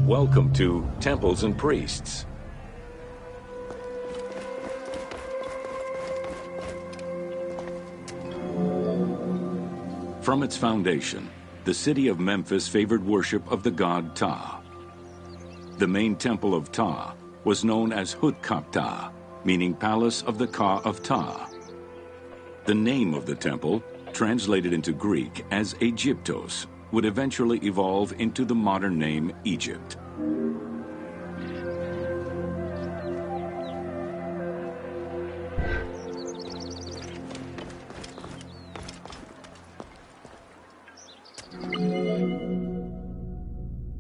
Welcome to Temples and Priests. From its foundation, the city of Memphis favored worship of the god Ptah. The main temple of Ptah was known as Hutkaptah, meaning Palace of the Ka of Ptah. The name of the temple, translated into Greek as Aegyptos, would eventually evolve into the modern name Egypt.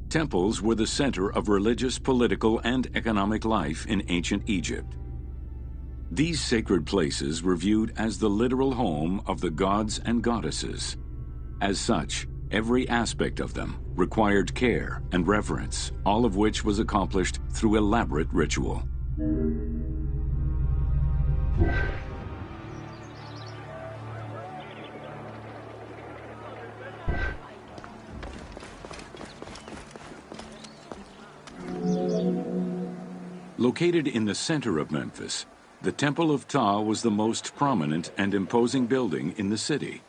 Temples were the center of religious, political, and economic life in ancient Egypt. These sacred places were viewed as the literal home of the gods and goddesses. As such, every aspect of them required care and reverence, all of which was accomplished through elaborate ritual. Located in the center of Memphis, the Temple of Ptah was the most prominent and imposing building in the city.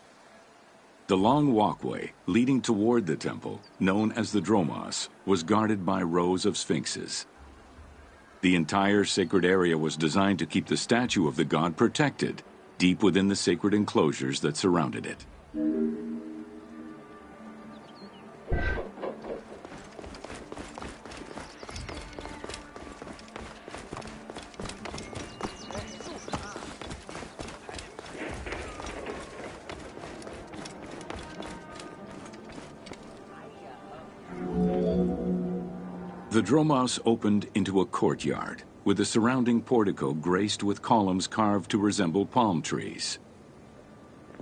The long walkway leading toward the temple, known as the Dromos, was guarded by rows of sphinxes. The entire sacred area was designed to keep the statue of the god protected, deep within the sacred enclosures that surrounded it. The Dromos opened into a courtyard, with the surrounding portico graced with columns carved to resemble palm trees.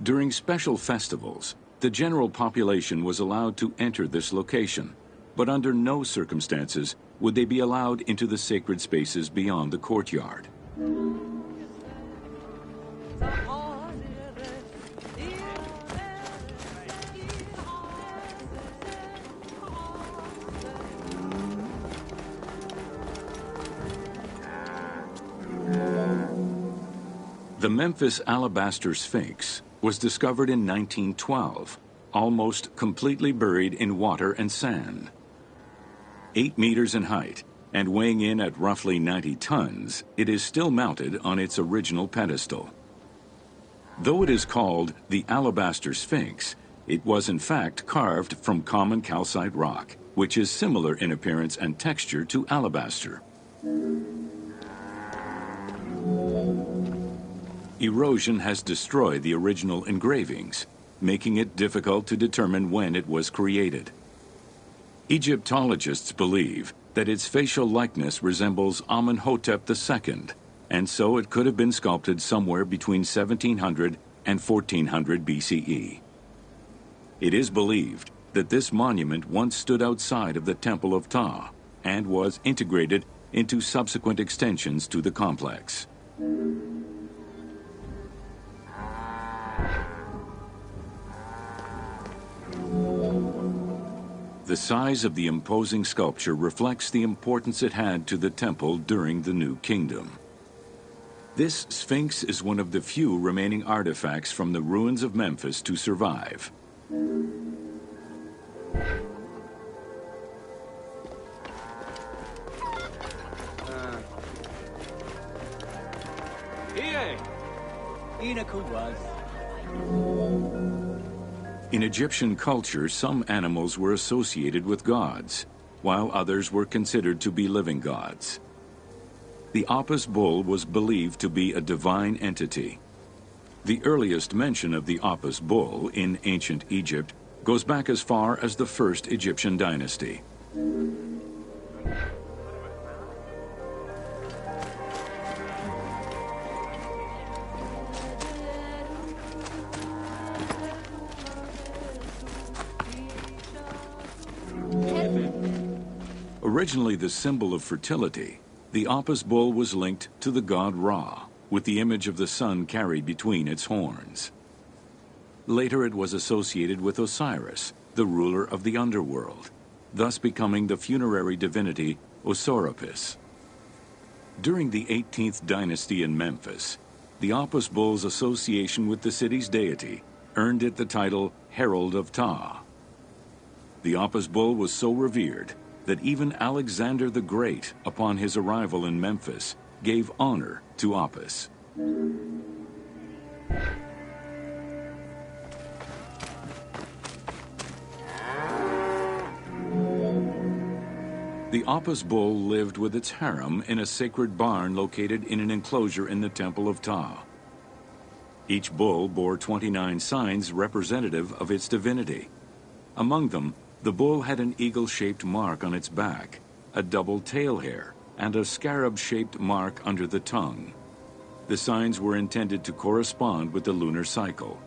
During special festivals, the general population was allowed to enter this location, but under no circumstances would they be allowed into the sacred spaces beyond the courtyard. The Memphis Alabaster Sphinx was discovered in 1912, almost completely buried in water and sand. 8 meters in height and weighing in at roughly 90 tons, it is still mounted on its original pedestal. Though it is called the Alabaster Sphinx, it was in fact carved from common calcite rock, which is similar in appearance and texture to alabaster. Erosion has destroyed the original engravings, making it difficult to determine when it was created. Egyptologists believe that its facial likeness resembles Amenhotep II, and so it could have been sculpted somewhere between 1700 and 1400 BCE. It is believed that this monument once stood outside of the Temple of Ptah and was integrated into subsequent extensions to the complex. The size of the imposing sculpture reflects the importance it had to the temple during the New Kingdom. This Sphinx is one of the few remaining artifacts from the ruins of Memphis to survive. In Egyptian culture, some animals were associated with gods, while others were considered to be living gods. The Apis bull was believed to be a divine entity. The earliest mention of the Apis bull in ancient Egypt goes back as far as the first Egyptian dynasty. Originally the symbol of fertility, the Apis bull was linked to the god Ra, with the image of the sun carried between its horns. Later it was associated with Osiris, the ruler of the underworld, thus becoming the funerary divinity Osorapis. During the 18th dynasty in Memphis, the Apis bull's association with the city's deity earned it the title Herald of Ptah. The Apis bull was so revered that even Alexander the Great, upon his arrival in Memphis, gave honor to Apis. The Apis bull lived with its harem in a sacred barn located in an enclosure in the Temple of Ptah. Each bull bore 29 signs representative of its divinity. Among them, the bull had an eagle-shaped mark on its back, a double tail hair, and a scarab-shaped mark under the tongue. The signs were intended to correspond with the lunar cycle.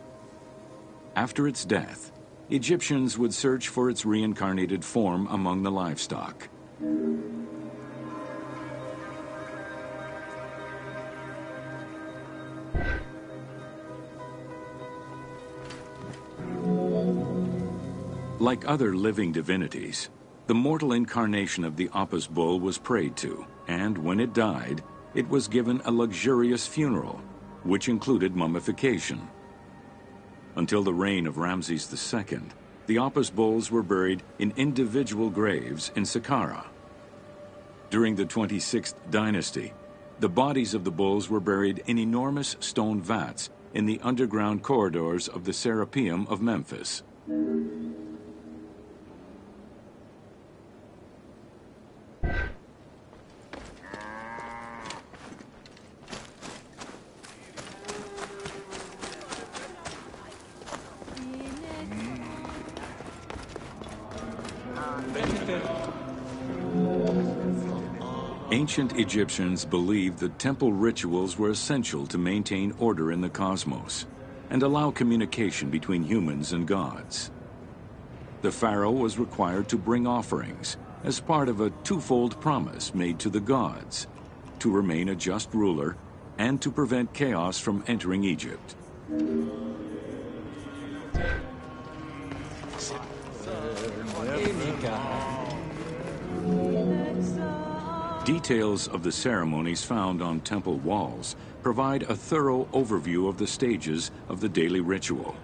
After its death, Egyptians would search for its reincarnated form among the livestock. Like other living divinities, the mortal incarnation of the Apis bull was prayed to, and when it died, it was given a luxurious funeral, which included mummification. Until the reign of Ramses II, the Apis bulls were buried in individual graves in Saqqara. During the 26th dynasty, the bodies of the bulls were buried in enormous stone vats in the underground corridors of the Serapeum of Memphis. Ancient Egyptians believed that temple rituals were essential to maintain order in the cosmos and allow communication between humans and gods. The pharaoh was required to bring offerings as part of a twofold promise made to the gods, to remain a just ruler and to prevent chaos from entering Egypt. Details of the ceremonies found on temple walls provide a thorough overview of the stages of the daily ritual.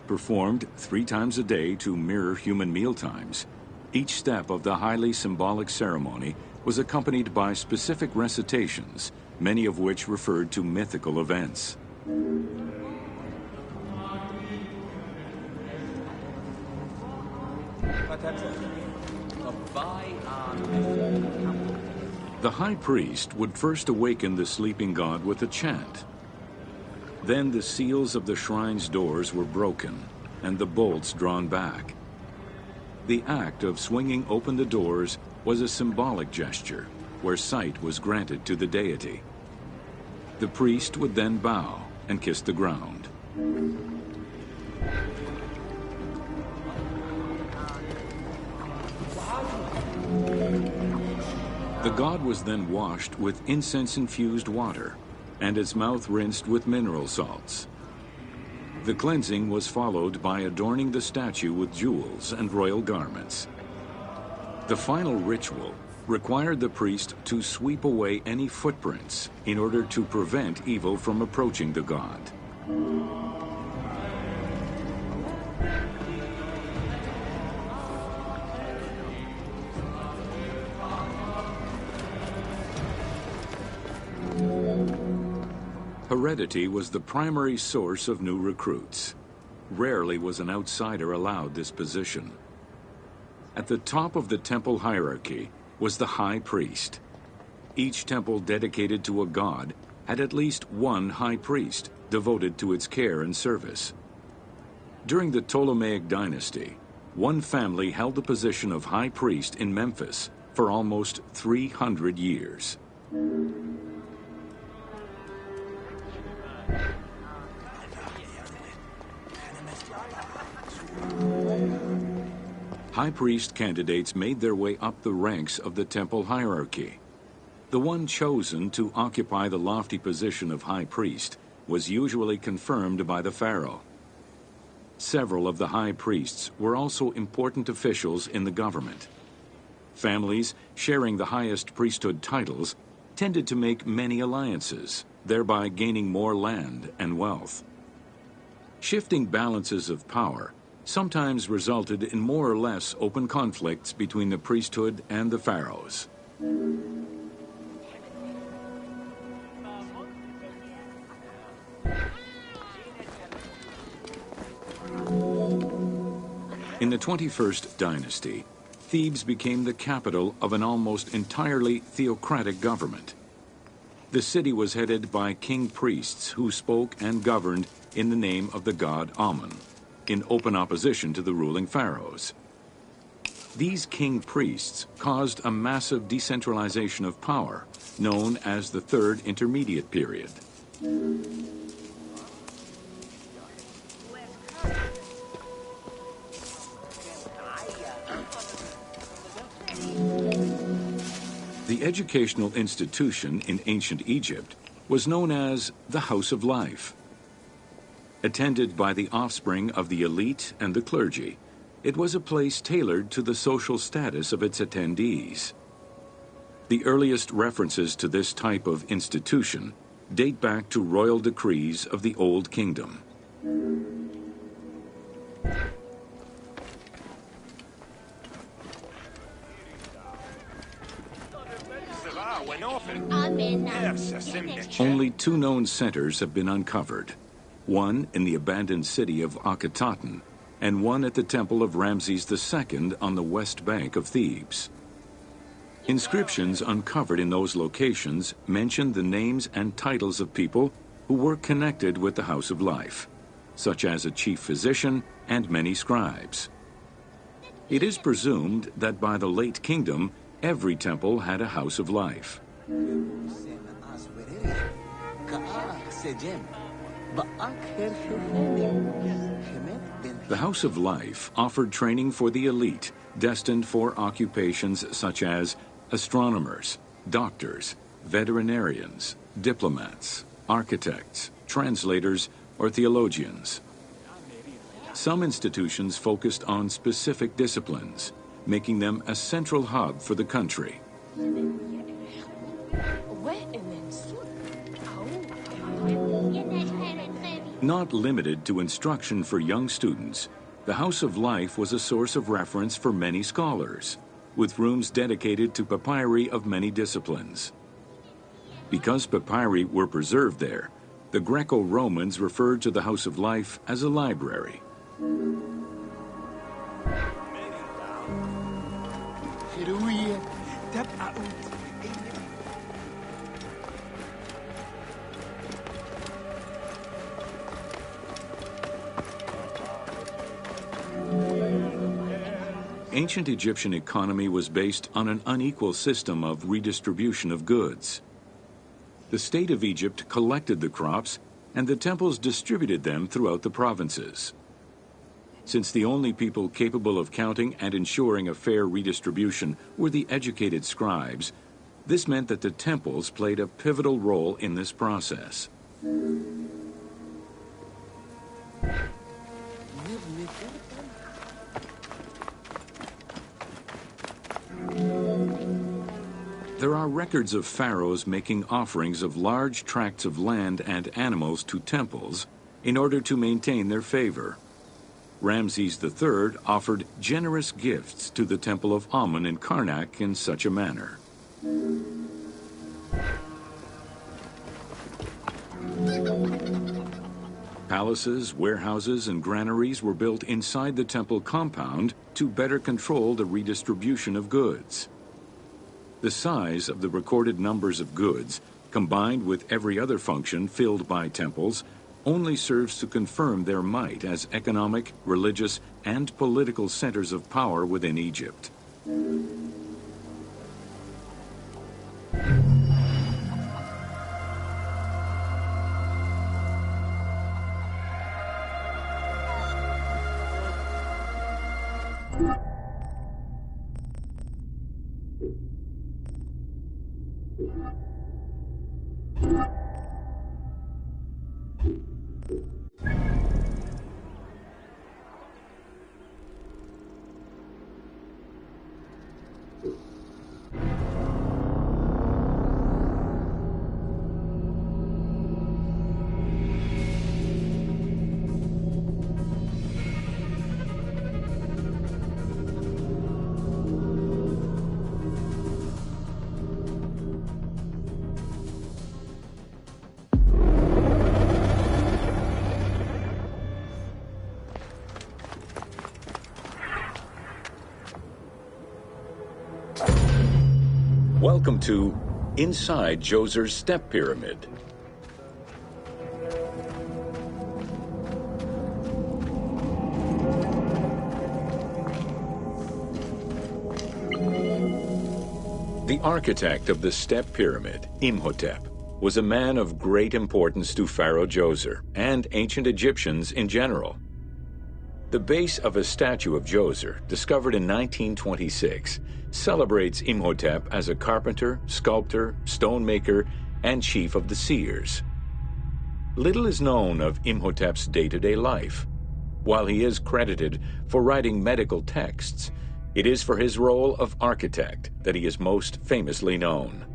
Performed 3 times a day to mirror human mealtimes, each step of the highly symbolic ceremony was accompanied by specific recitations, many of which referred to mythical events. The high priest would first awaken the sleeping god with a chant. Then the seals of the shrine's doors were broken and the bolts drawn back. The act of swinging open the doors was a symbolic gesture where sight was granted to the deity. The priest would then bow and kiss the ground. The god was then washed with incense-infused water and its mouth rinsed with mineral salts. The cleansing was followed by adorning the statue with jewels and royal garments. The final ritual required the priest to sweep away any footprints in order to prevent evil from approaching the god. Heredity was the primary source of new recruits. Rarely was an outsider allowed this position. At the top of the temple hierarchy was the high priest. Each temple dedicated to a god had at least one high priest devoted to its care and service. During the Ptolemaic dynasty, one family held the position of high priest in Memphis for almost 300 years. High priest candidates made their way up the ranks of the temple hierarchy. The one chosen to occupy the lofty position of high priest was usually confirmed by the pharaoh. Several of the high priests were also important officials in the government. Families sharing the highest priesthood titles tended to make many alliances, thereby gaining more land and wealth. Shifting balances of power sometimes resulted in more or less open conflicts between the priesthood and the pharaohs. In the 21st dynasty, Thebes became the capital of an almost entirely theocratic government. The city was headed by king priests who spoke and governed in the name of the god Amun, in open opposition to the ruling pharaohs. These king priests caused a massive decentralization of power, known as the Third Intermediate Period. The educational institution in ancient Egypt was known as the House of Life. Attended by the offspring of the elite and the clergy, it was a place tailored to the social status of its attendees. The earliest references to this type of institution date back to royal decrees of the Old Kingdom. Only two known centers have been uncovered, one in the abandoned city of Akhetaten and one at the temple of Ramses II on the west bank of Thebes. Inscriptions uncovered in those locations mention the names and titles of people who were connected with the House of Life, such as a chief physician and many scribes. It is presumed that by the late kingdom, every temple had a House of Life. The House of Life offered training for the elite, destined for occupations such as astronomers, doctors, veterinarians, diplomats, architects, translators, or theologians. Some institutions focused on specific disciplines, making them a central hub for the country. Not limited to instruction for young students, the House of Life was a source of reference for many scholars, with rooms dedicated to papyri of many disciplines. Because papyri were preserved there, the Greco-Romans referred to the House of Life as a library. Ancient Egyptian economy was based on an unequal system of redistribution of goods. The state of Egypt collected the crops, and the temples distributed them throughout the provinces. Since the only people capable of counting and ensuring a fair redistribution were the educated scribes, this meant that the temples played a pivotal role in this process. There are records of pharaohs making offerings of large tracts of land and animals to temples in order to maintain their favor. Ramses III offered generous gifts to the temple of Amun in Karnak in such a manner. Palaces, warehouses, and granaries were built inside the temple compound to better control the redistribution of goods. The size of the recorded numbers of goods, combined with every other function filled by temples, only serves to confirm their might as economic, religious, and political centers of power within Egypt. Welcome to Inside Djoser's Step Pyramid. The architect of the Step Pyramid, Imhotep, was a man of great importance to Pharaoh Djoser and ancient Egyptians in general. The base of a statue of Djoser, discovered in 1926, celebrates Imhotep as a carpenter, sculptor, stonemaker, and chief of the seers. Little is known of Imhotep's day-to-day life. While he is credited for writing medical texts, it is for his role of architect that he is most famously known.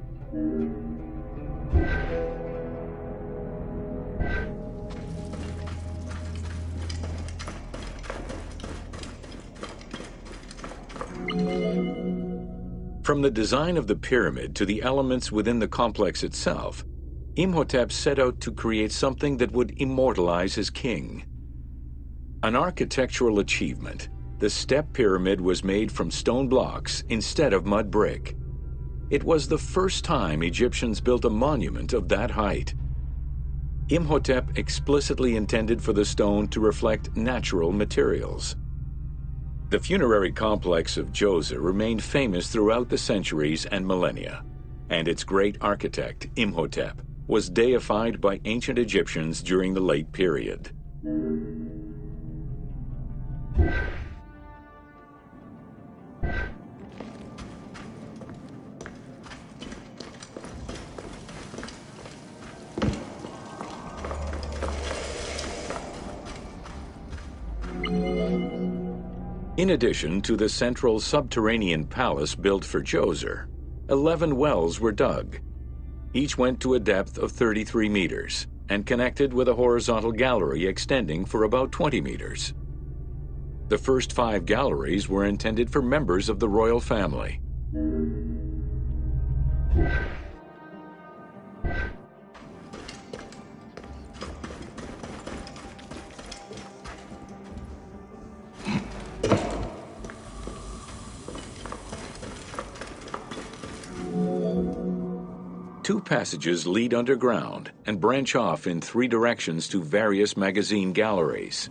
From the design of the pyramid to the elements within the complex itself, Imhotep set out to create something that would immortalize his king. An architectural achievement, the Step Pyramid was made from stone blocks instead of mud brick. It was the first time Egyptians built a monument of that height. Imhotep explicitly intended for the stone to reflect natural materials. The funerary complex of Djoser remained famous throughout the centuries and millennia, and its great architect, Imhotep, was deified by ancient Egyptians during the late period. In addition to the central subterranean palace built for Djoser, 11 wells were dug. Each went to a depth of 33 meters and connected with a horizontal gallery extending for about 20 meters. The first 5 galleries were intended for members of the royal family. Two passages lead underground and branch off in 3 directions to various magazine galleries.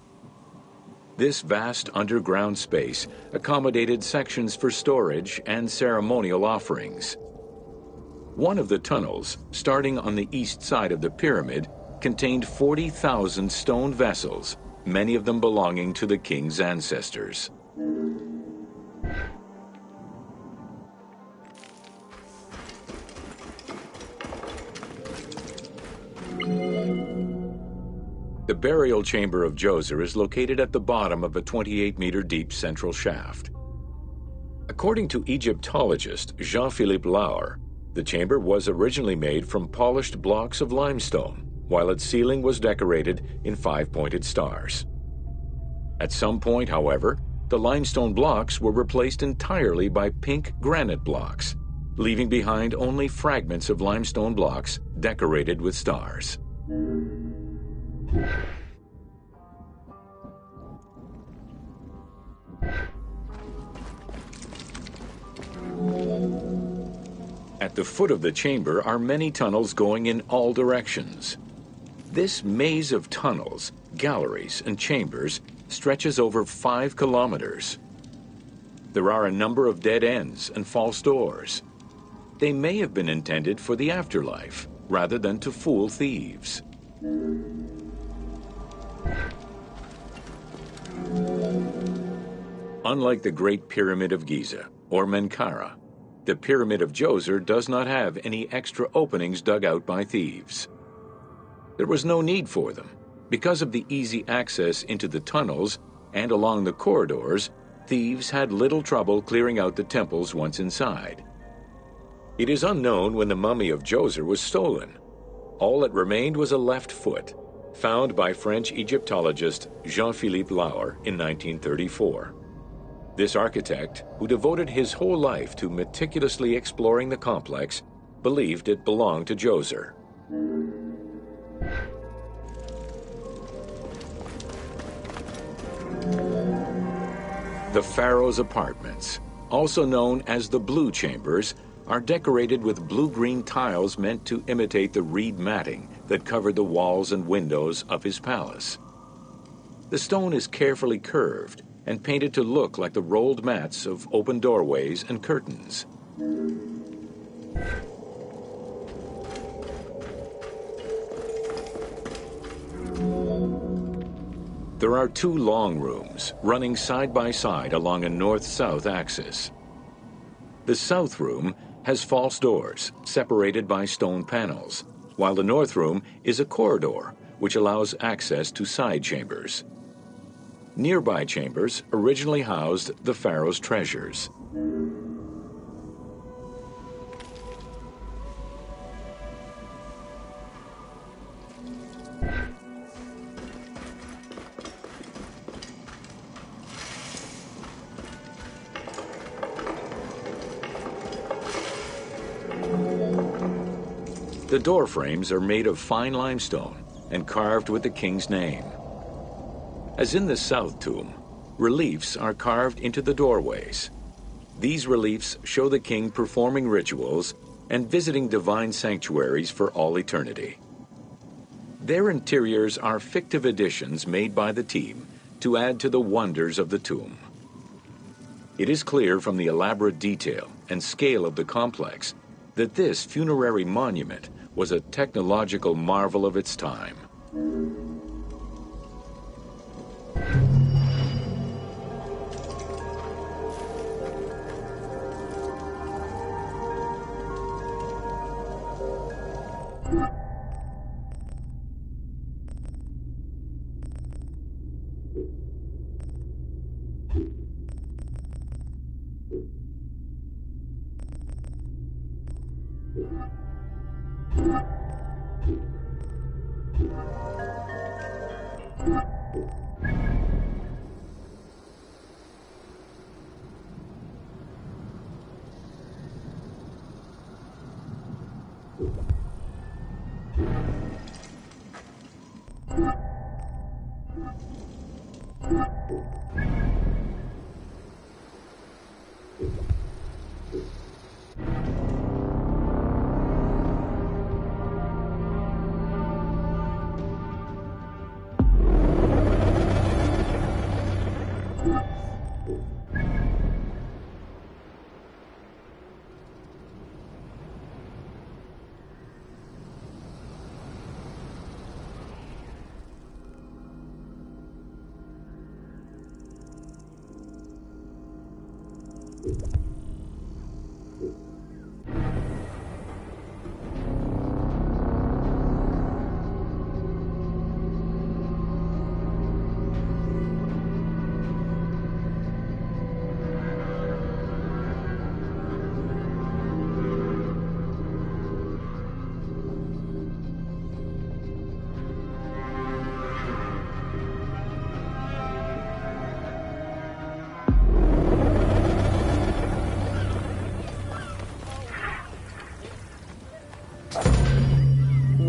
This vast underground space accommodated sections for storage and ceremonial offerings. One of the tunnels, starting on the east side of the pyramid, contained 40,000 stone vessels, many of them belonging to the king's ancestors. The burial chamber of Djoser is located at the bottom of a 28-meter deep central shaft. According to Egyptologist Jean-Philippe Lauer, the chamber was originally made from polished blocks of limestone, while its ceiling was decorated in 5-pointed stars. At some point, however, the limestone blocks were replaced entirely by pink granite blocks, leaving behind only fragments of limestone blocks decorated with stars. At the foot of the chamber are many tunnels going in all directions. This maze of tunnels, galleries, and chambers stretches over 5 kilometers. There are a number of dead ends and false doors. They may have been intended for the afterlife, rather than to fool thieves. Unlike the Great Pyramid of Giza, or Menkaure, the Pyramid of Djoser does not have any extra openings dug out by thieves. There was no need for them. Because of the easy access into the tunnels and along the corridors, thieves had little trouble clearing out the temples once inside. It is unknown when the mummy of Djoser was stolen. All that remained was a left foot, found by French Egyptologist Jean-Philippe Lauer in 1934. This architect, who devoted his whole life to meticulously exploring the complex, believed it belonged to Djoser. The Pharaoh's apartments, also known as the Blue Chambers, are decorated with blue-green tiles meant to imitate the reed matting that covered the walls and windows of his palace. The stone is carefully curved and painted to look like the rolled mats of open doorways and curtains. There are two long rooms running side by side along a north-south axis. The south room has false doors separated by stone panels, while the north room is a corridor which allows access to side chambers. Nearby chambers originally housed the pharaoh's treasures. The door frames are made of fine limestone and carved with the king's name. As in the south tomb, reliefs are carved into the doorways. These reliefs show the king performing rituals and visiting divine sanctuaries for all eternity. Their interiors are fictive additions made by the team to add to the wonders of the tomb. It is clear from the elaborate detail and scale of the complex that this funerary monument was a technological marvel of its time.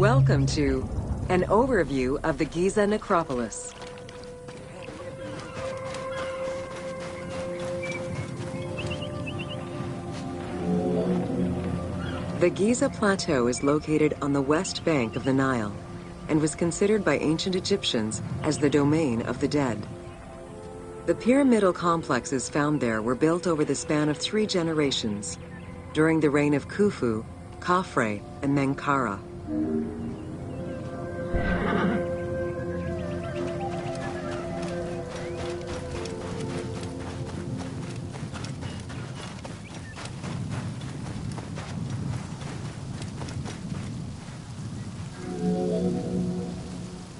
Welcome to an overview of the Giza necropolis. The Giza Plateau is located on the west bank of the Nile and was considered by ancient Egyptians as the domain of the dead. The pyramidal complexes found there were built over the span of 3 generations, during the reign of Khufu, Khafre, and Menkaure.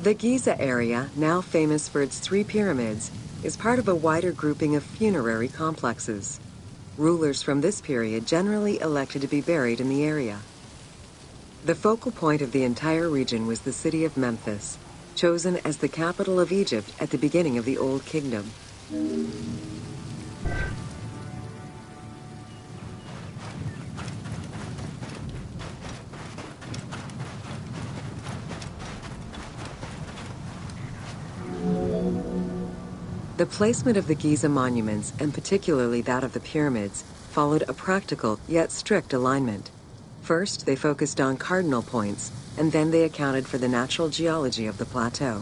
The Giza area, now famous for its 3 pyramids, is part of a wider grouping of funerary complexes. Rulers from this period generally elected to be buried in the area. The focal point of the entire region was the city of Memphis, chosen as the capital of Egypt at the beginning of the Old Kingdom. The placement of the Giza monuments, and particularly that of the pyramids, followed a practical yet strict alignment. First, they focused on cardinal points, and then they accounted for the natural geology of the plateau.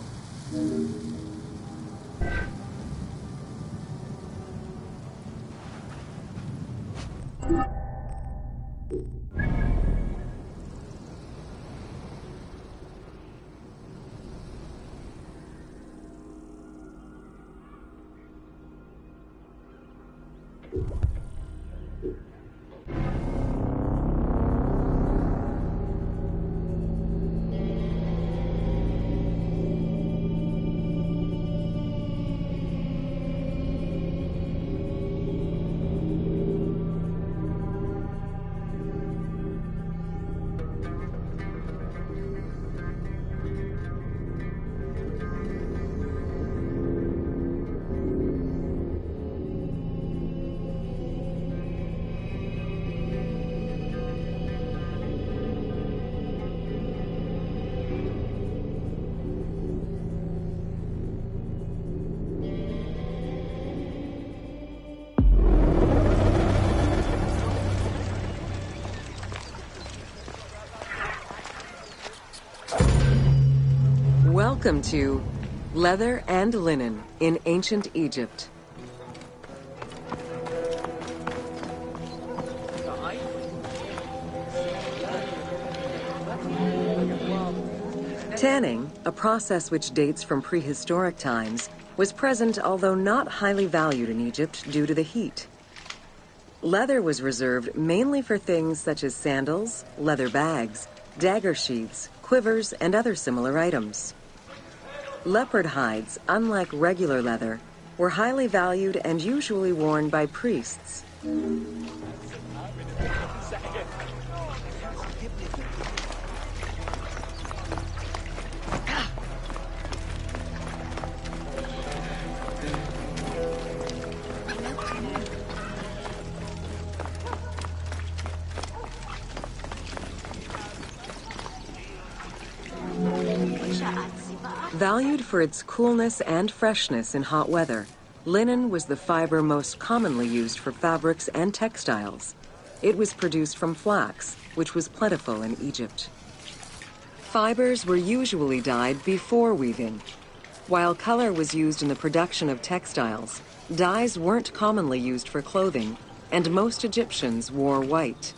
Welcome to Leather and Linen in Ancient Egypt. Tanning, a process which dates from prehistoric times, was present although not highly valued in Egypt due to the heat. Leather was reserved mainly for things such as sandals, leather bags, dagger sheaths, quivers, and other similar items. Leopard hides, unlike regular leather, were highly valued and usually worn by priests. Valued for its coolness and freshness in hot weather, linen was the fiber most commonly used for fabrics and textiles. It was produced from flax, which was plentiful in Egypt. Fibers were usually dyed before weaving. While color was used in the production of textiles, dyes weren't commonly used for clothing, and most Egyptians wore white.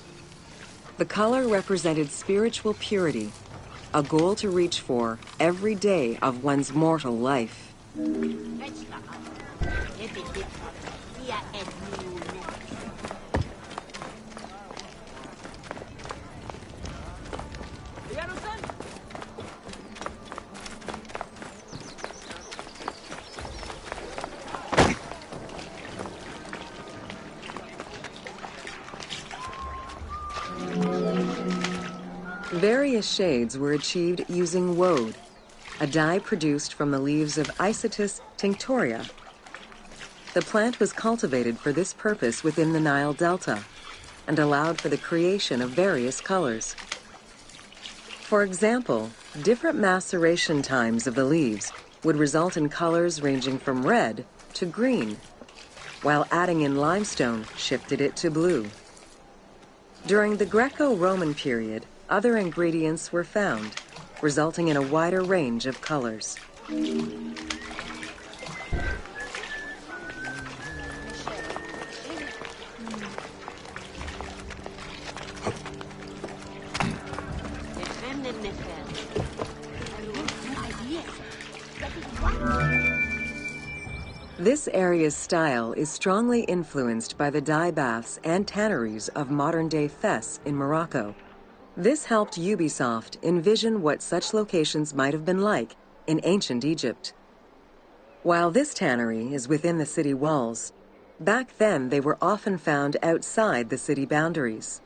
The color represented spiritual purity, a goal to reach for every day of one's mortal life. Various shades were achieved using woad, a dye produced from the leaves of Isotis tinctoria. The plant was cultivated for this purpose within the Nile Delta and allowed for the creation of various colors. For example, different maceration times of the leaves would result in colors ranging from red to green, while adding in limestone shifted it to blue. During the Greco-Roman period, other ingredients were found, resulting in a wider range of colors. This area's style is strongly influenced by the dye baths and tanneries of modern-day Fes in Morocco. This helped Ubisoft envision what such locations might have been like in ancient Egypt. While this tannery is within the city walls, back then they were often found outside the city boundaries.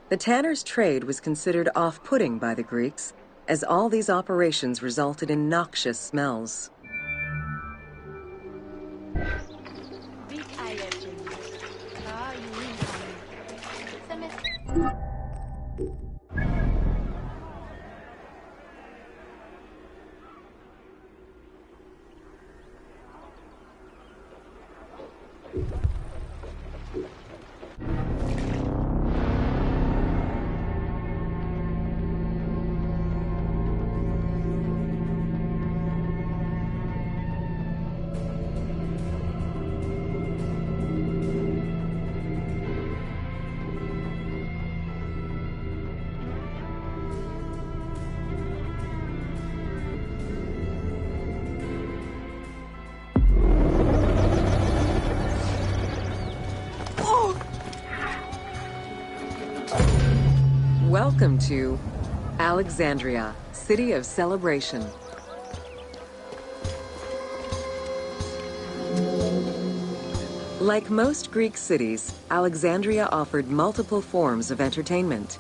The tanner's trade was considered off-putting by the Greeks, as all these operations resulted in noxious smells. Welcome to Alexandria, City of Celebration. Like most Greek cities, Alexandria offered multiple forms of entertainment.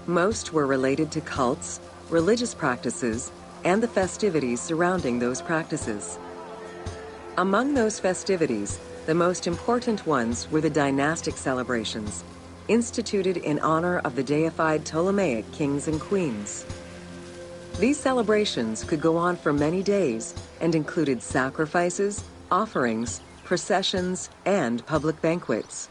Most were related to cults, religious practices, and the festivities surrounding those practices. Among those festivities, the most important ones were the dynastic celebrations, instituted in honor of the deified Ptolemaic kings and queens. These celebrations could go on for many days and included sacrifices, offerings, processions, and public banquets.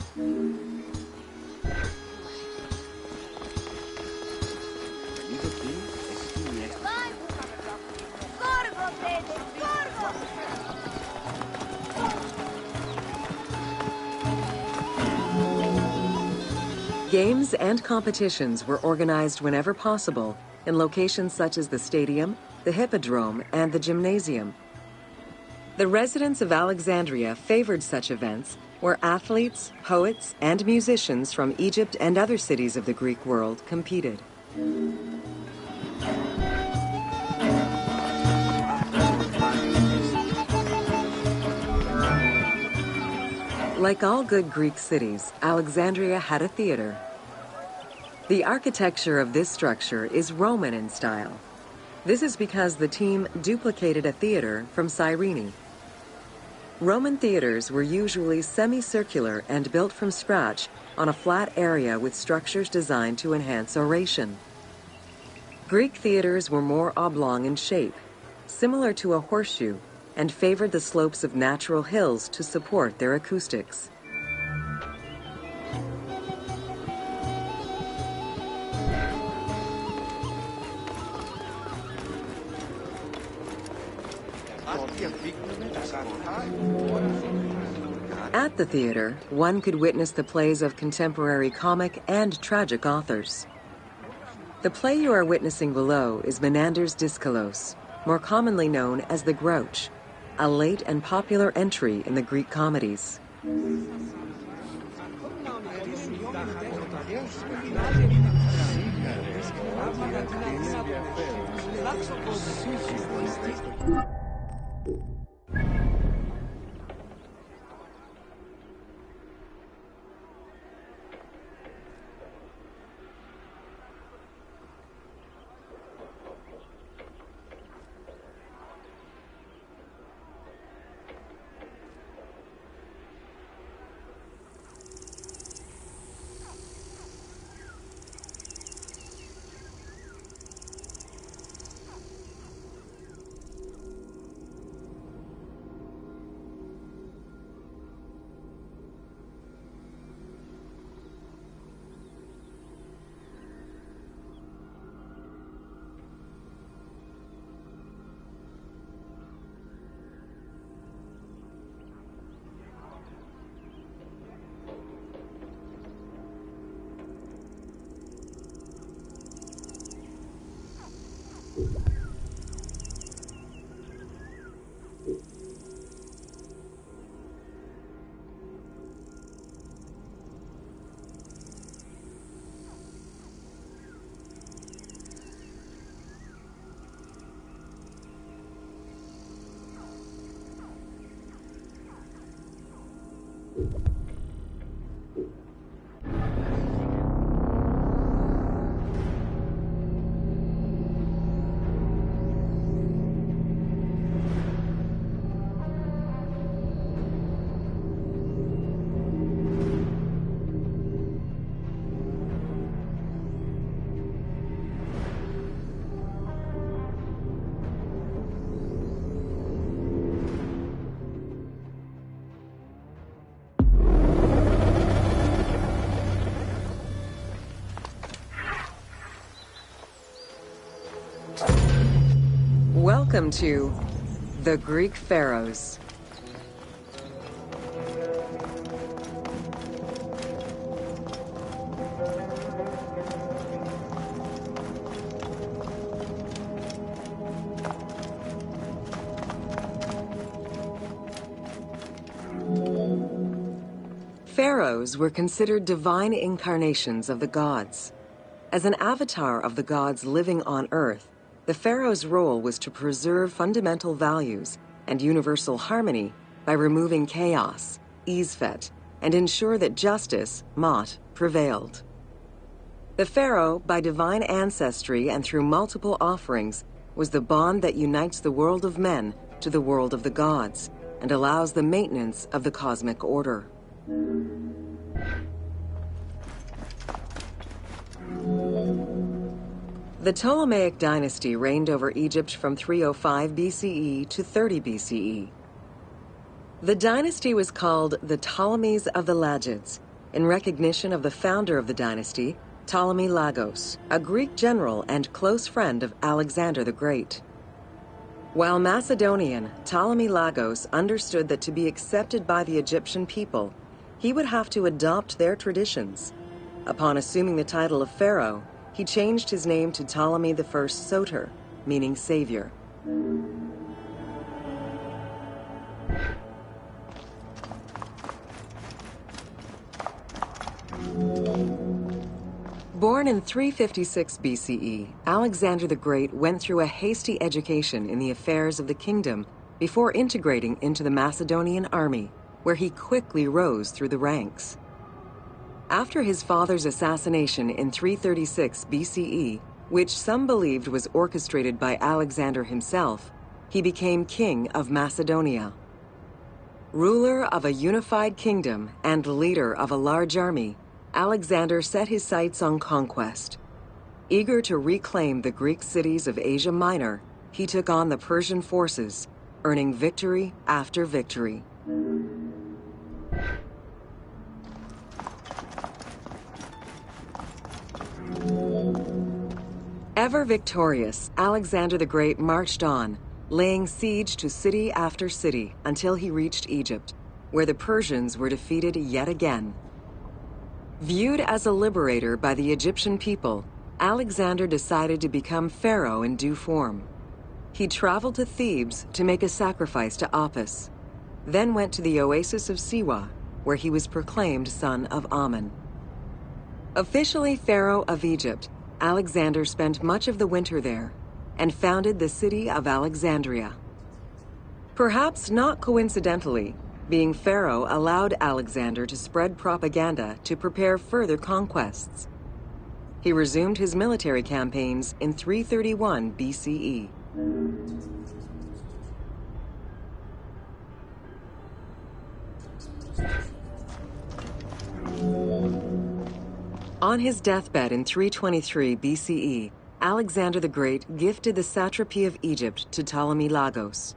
Games and competitions were organized whenever possible in locations such as the stadium, the hippodrome, and the gymnasium. The residents of Alexandria favored such events where athletes, poets, and musicians from Egypt and other cities of the Greek world competed. Like all good Greek cities, Alexandria had a theater. The architecture of this structure is Roman in style. This is because the team duplicated a theater from Cyrene. Roman theaters were usually semicircular and built from scratch on a flat area with structures designed to enhance oration. Greek theaters were more oblong in shape, similar to a horseshoe, and favored the slopes of natural hills to support their acoustics. At the theater, one could witness the plays of contemporary comic and tragic authors. The play you are witnessing below is Menander's Dyskolos, more commonly known as the Grouch, a late and popular entry in the Greek comedies. Welcome to the Greek Pharaohs. Pharaohs were considered divine incarnations of the gods. As an avatar of the gods living on Earth, the pharaoh's role was to preserve fundamental values and universal harmony by removing chaos, Isfet, and ensure that justice, Mot, prevailed. The pharaoh, by divine ancestry and through multiple offerings, was the bond that unites the world of men to the world of the gods and allows the maintenance of the cosmic order. The Ptolemaic dynasty reigned over Egypt from 305 BCE to 30 BCE. The dynasty was called the Ptolemies of the Lagids, in recognition of the founder of the dynasty, Ptolemy Lagos, a Greek general and close friend of Alexander the Great. While Macedonian, Ptolemy Lagos understood that to be accepted by the Egyptian people, he would have to adopt their traditions. Upon assuming the title of pharaoh, he changed his name to Ptolemy I Soter, meaning savior. Born in 356 BCE, Alexander the Great went through a hasty education in the affairs of the kingdom before integrating into the Macedonian army, where he quickly rose through the ranks. After his father's assassination in 336 BCE, which some believed was orchestrated by Alexander himself, he became king of Macedonia. Ruler of a unified kingdom and leader of a large army, Alexander set his sights on conquest. Eager to reclaim the Greek cities of Asia Minor, he took on the Persian forces, earning victory after victory. Ever victorious, Alexander the Great marched on, laying siege to city after city until he reached Egypt, where the Persians were defeated yet again. Viewed as a liberator by the Egyptian people, Alexander decided to become pharaoh in due form. He traveled to Thebes to make a sacrifice to Apis, then went to the oasis of Siwa, where he was proclaimed son of Amun. Officially pharaoh of Egypt, Alexander spent much of the winter there and founded the city of Alexandria. Perhaps not coincidentally, being pharaoh allowed Alexander to spread propaganda to prepare further conquests. He resumed his military campaigns in 331 BCE. On his deathbed in 323 BCE, Alexander the Great gifted the satrapy of Egypt to Ptolemy Lagos.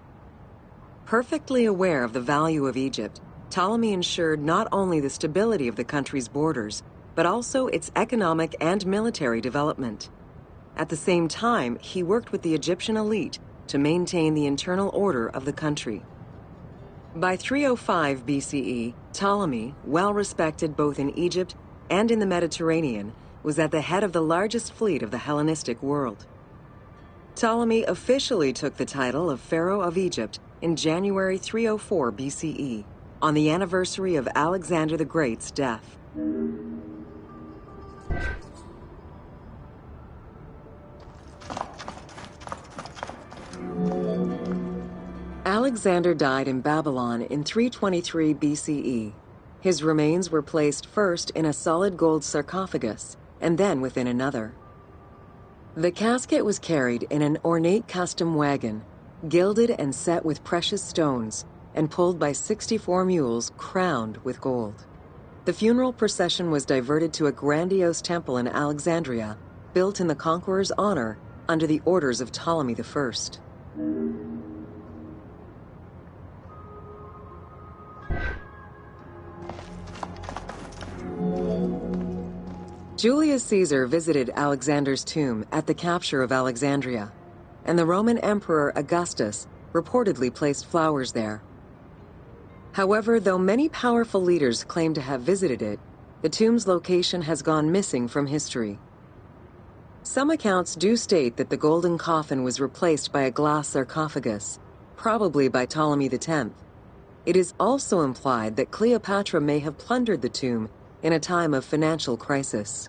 Perfectly aware of the value of Egypt, Ptolemy ensured not only the stability of the country's borders, but also its economic and military development. At the same time, he worked with the Egyptian elite to maintain the internal order of the country. By 305 BCE, Ptolemy, well respected both in Egypt and in the Mediterranean, was at the head of the largest fleet of the Hellenistic world. Ptolemy officially took the title of Pharaoh of Egypt in January 304 BCE, on the anniversary of Alexander the Great's death. Alexander died in Babylon in 323 BCE. His remains were placed first in a solid gold sarcophagus, and then within another. The casket was carried in an ornate custom wagon, gilded and set with precious stones, and pulled by 64 mules crowned with gold. The funeral procession was diverted to a grandiose temple in Alexandria, built in the conqueror's honor under the orders of Ptolemy I. Julius Caesar visited Alexander's tomb at the capture of Alexandria, and the Roman Emperor Augustus reportedly placed flowers there. However, though many powerful leaders claim to have visited it, the tomb's location has gone missing from history. Some accounts do state that the golden coffin was replaced by a glass sarcophagus, probably by Ptolemy X. It is also implied that Cleopatra may have plundered the tomb in a time of financial crisis.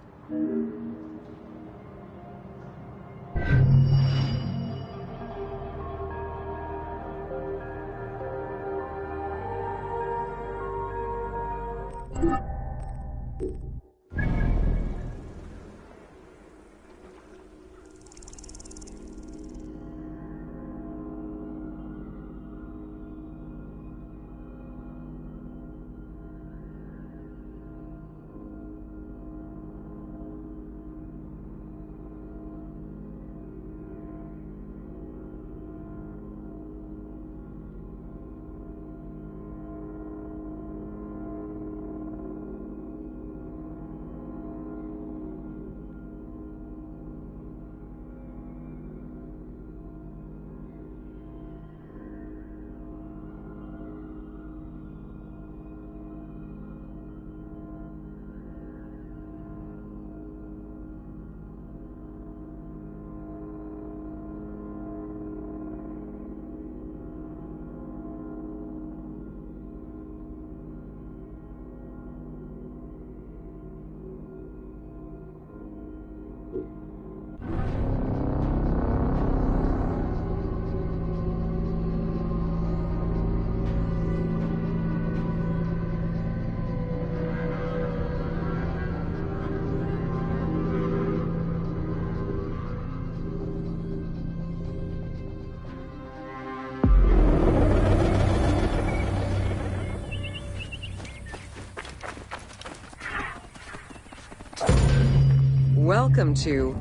Welcome to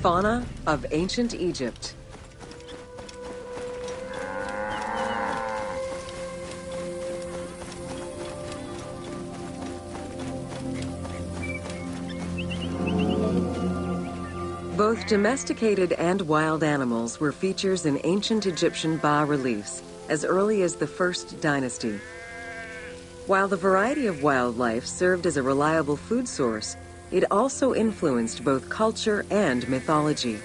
Fauna of Ancient Egypt. Both domesticated and wild animals were features in ancient Egyptian bas-reliefs as early as the First Dynasty. While the variety of wildlife served as a reliable food source, it also influenced both culture and mythology.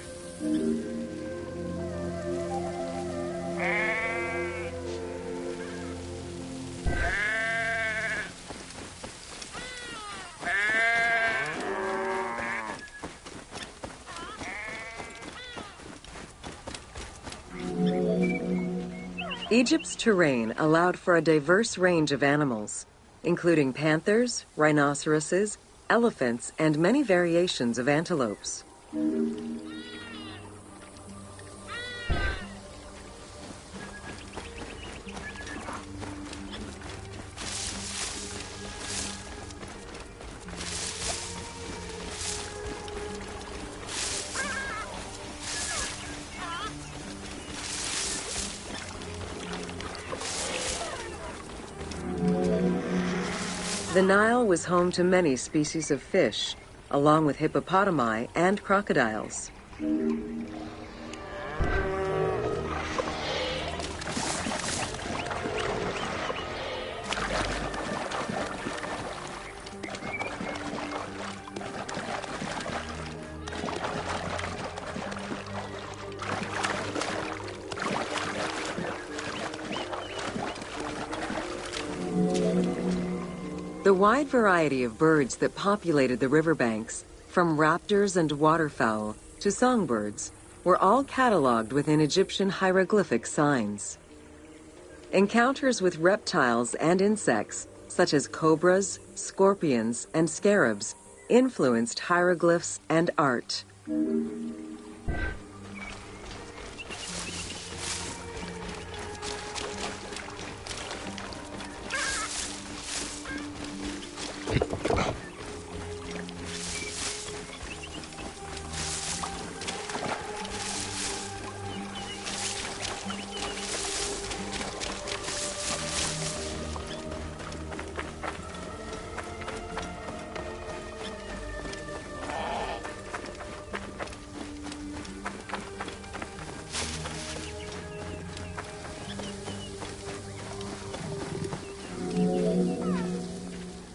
Egypt's terrain allowed for a diverse range of animals, including panthers, rhinoceroses, elephants, and many variations of antelopes. The Nile was home to many species of fish, along with hippopotami and crocodiles. The wide variety of birds that populated the riverbanks, from raptors and waterfowl to songbirds, were all cataloged within Egyptian hieroglyphic signs. Encounters with reptiles and insects, such as cobras, scorpions, and scarabs, influenced hieroglyphs and art.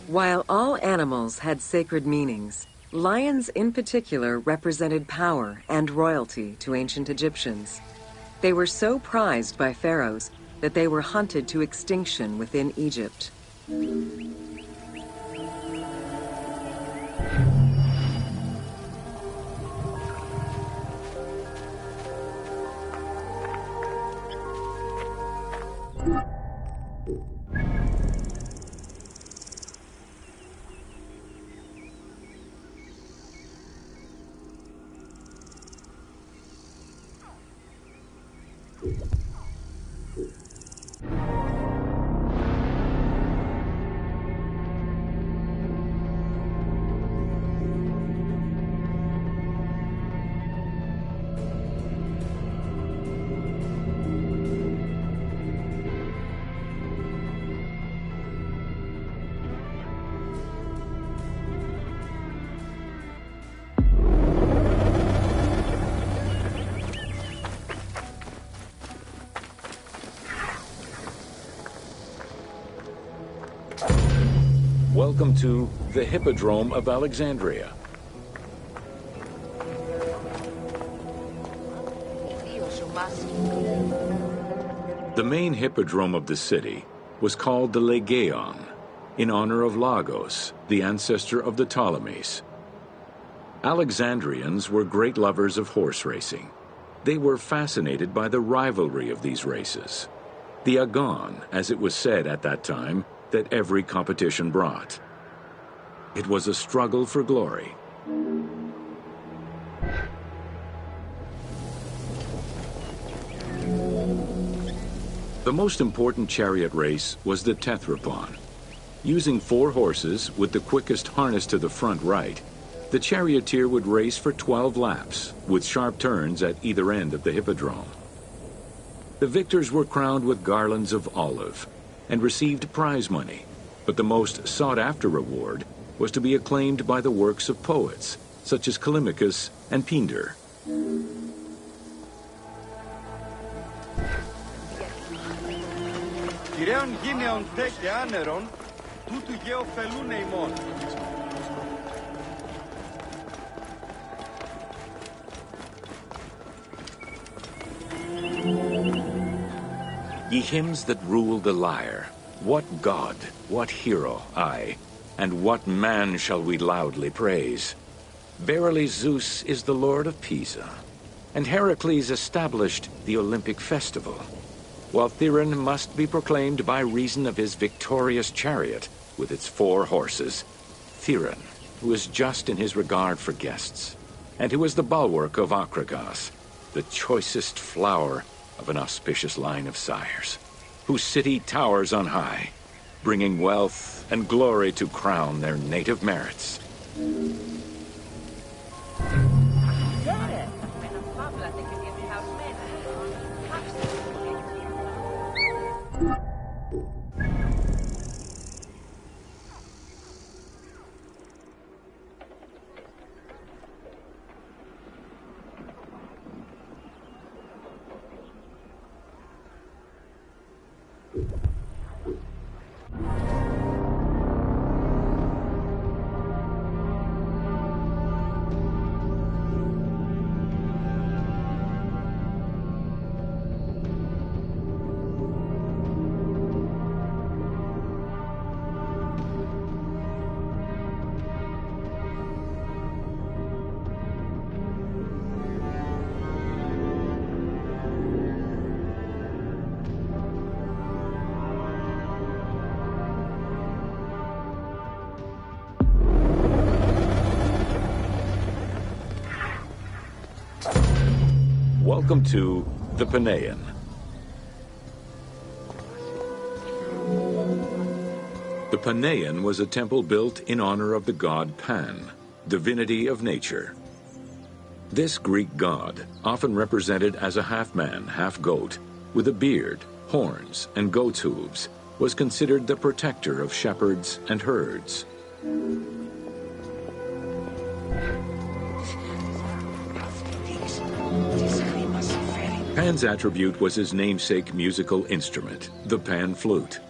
While all animals had sacred meanings, lions in particular represented power and royalty to ancient Egyptians. They were so prized by pharaohs that they were hunted to extinction within Egypt. Welcome to the Hippodrome of Alexandria. The main hippodrome of the city was called the Legeon, in honor of Lagos, the ancestor of the Ptolemies. Alexandrians were great lovers of horse racing. They were fascinated by the rivalry of these races, the agon, as it was said at that time, that every competition brought. It was a struggle for glory. The most important chariot race was the Tethrypon. Using 4 horses with the quickest harness to the front right, the charioteer would race for 12 laps, with sharp turns at either end of the hippodrome. The victors were crowned with garlands of olive and received prize money, but the most sought-after reward was to be acclaimed by the works of poets, such as Callimachus and Pindar. Κυρέων γίνεων τε και άνερων, τούτου γεωφελούνε ημών. Ye hymns that rule the lyre, what god, what hero, aye, and what man shall we loudly praise? Verily Zeus is the lord of Pisa, and Heracles established the Olympic festival, while Theron must be proclaimed by reason of his victorious chariot with its 4 horses. Theron, who is just in his regard for guests, and who is the bulwark of Acragas, the choicest flower of an auspicious line of sires, whose city towers on high, bringing wealth and glory to crown their native merits. Welcome to the Panean. The Panean was a temple built in honor of the god Pan, divinity of nature. This Greek god, often represented as a half-man, half-goat, with a beard, horns, and goat's hooves, was considered the protector of shepherds and herds. Pan's attribute was his namesake musical instrument, the pan flute.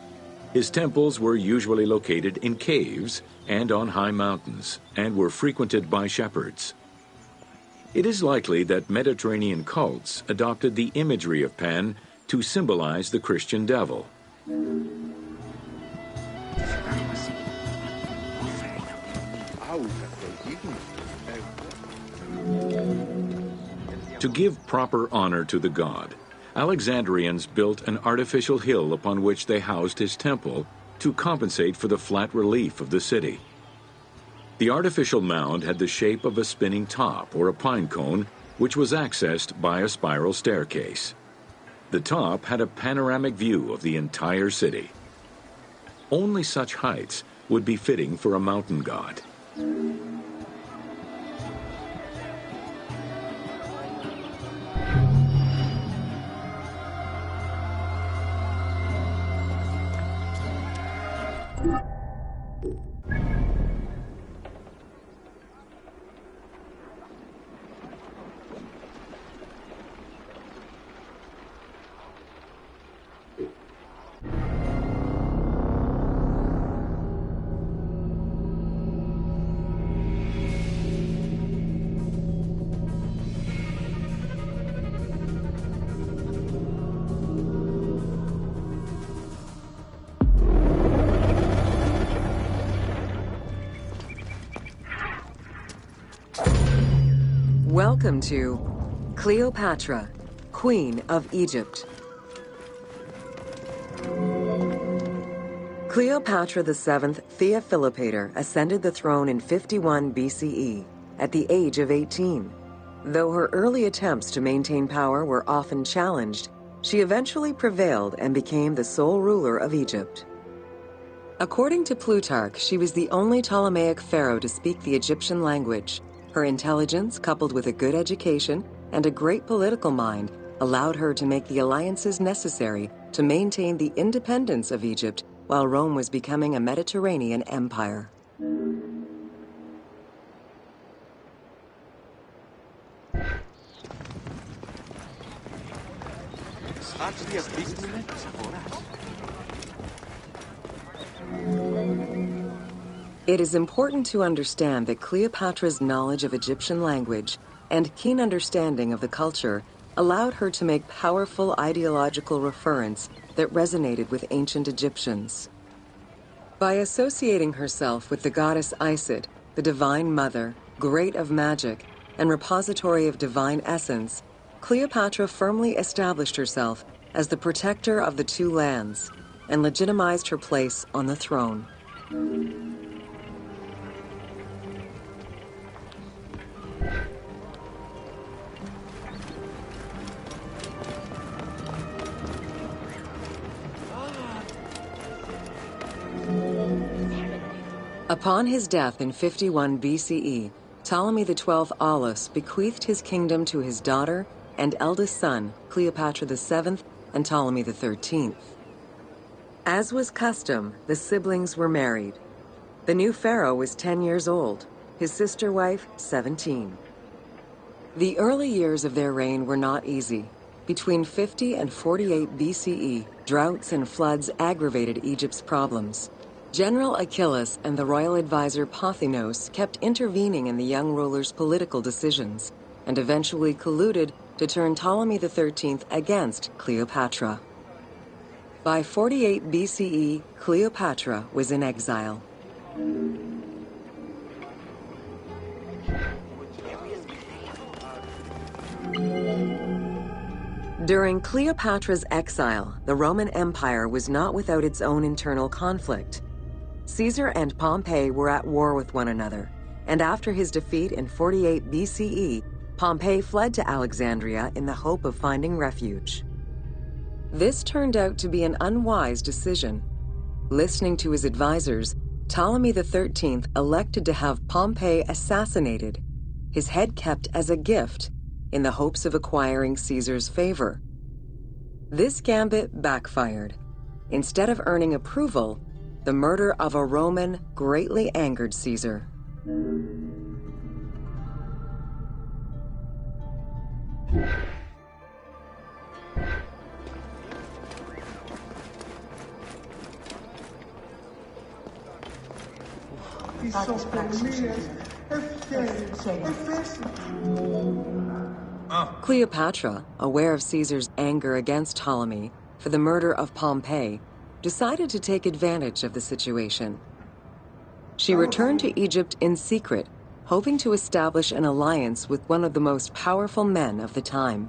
His temples were usually located in caves and on high mountains, and were frequented by shepherds. It is likely that Mediterranean cults adopted the imagery of Pan to symbolize the Christian devil. To give proper honor to the god, Alexandrians built an artificial hill upon which they housed his temple to compensate for the flat relief of the city. The artificial mound had the shape of a spinning top or a pine cone, which was accessed by a spiral staircase. The top had a panoramic view of the entire city. Only such heights would be fitting for a mountain god. Welcome to Cleopatra, Queen of Egypt. Cleopatra VII Theophilopator ascended the throne in 51 BCE at the age of 18. Though her early attempts to maintain power were often challenged, she eventually prevailed and became the sole ruler of Egypt. According to Plutarch, she was the only Ptolemaic pharaoh to speak the Egyptian language. Her intelligence, coupled with a good education and a great political mind, allowed her to make the alliances necessary to maintain the independence of Egypt while Rome was becoming a Mediterranean empire. It is important to understand that Cleopatra's knowledge of Egyptian language and keen understanding of the culture allowed her to make powerful ideological referents that resonated with ancient Egyptians. By associating herself with the goddess Isis, the divine mother, great of magic, and repository of divine essence, Cleopatra firmly established herself as the protector of the two lands and legitimized her place on the throne. Upon his death in 51 BCE, Ptolemy XII Aulus bequeathed his kingdom to his daughter and eldest son, Cleopatra VII and Ptolemy XIII. As was custom, the siblings were married. The new pharaoh was 10 years old, his sister wife 17. The early years of their reign were not easy. Between 50 and 48 BCE, droughts and floods aggravated Egypt's problems. General Achilles and the royal advisor Pothinos kept intervening in the young ruler's political decisions, and eventually colluded to turn Ptolemy XIII against Cleopatra. By 48 BCE, Cleopatra was in exile. During Cleopatra's exile, the Roman Empire was not without its own internal conflict. Caesar and Pompey were at war with one another, and after his defeat in 48 BCE, Pompey fled to Alexandria in the hope of finding refuge. This turned out to be an unwise decision. Listening to his advisors, Ptolemy XIII elected to have Pompey assassinated, his head kept as a gift, in the hopes of acquiring Caesar's favor. This gambit backfired. Instead of earning approval, the murder of a Roman greatly angered Caesar. Cleopatra, aware of Caesar's anger against Ptolemy for the murder of Pompey, decided to take advantage of the situation. She returned to Egypt in secret, hoping to establish an alliance with one of the most powerful men of the time.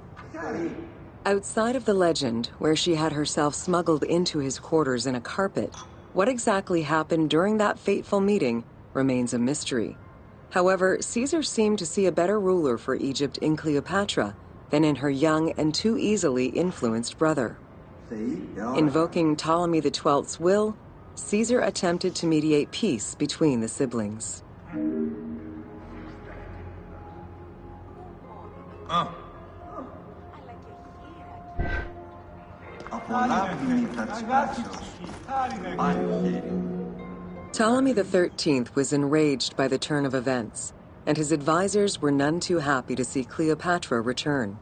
Outside of the legend, where she had herself smuggled into his quarters in a carpet, what exactly happened during that fateful meeting remains a mystery. However, Caesar seemed to see a better ruler for Egypt in Cleopatra than in her young and too easily influenced brother. Invoking Ptolemy XII's will, Caesar attempted to mediate peace between the siblings. Ptolemy XIII was enraged by the turn of events, and his advisors were none too happy to see Cleopatra return.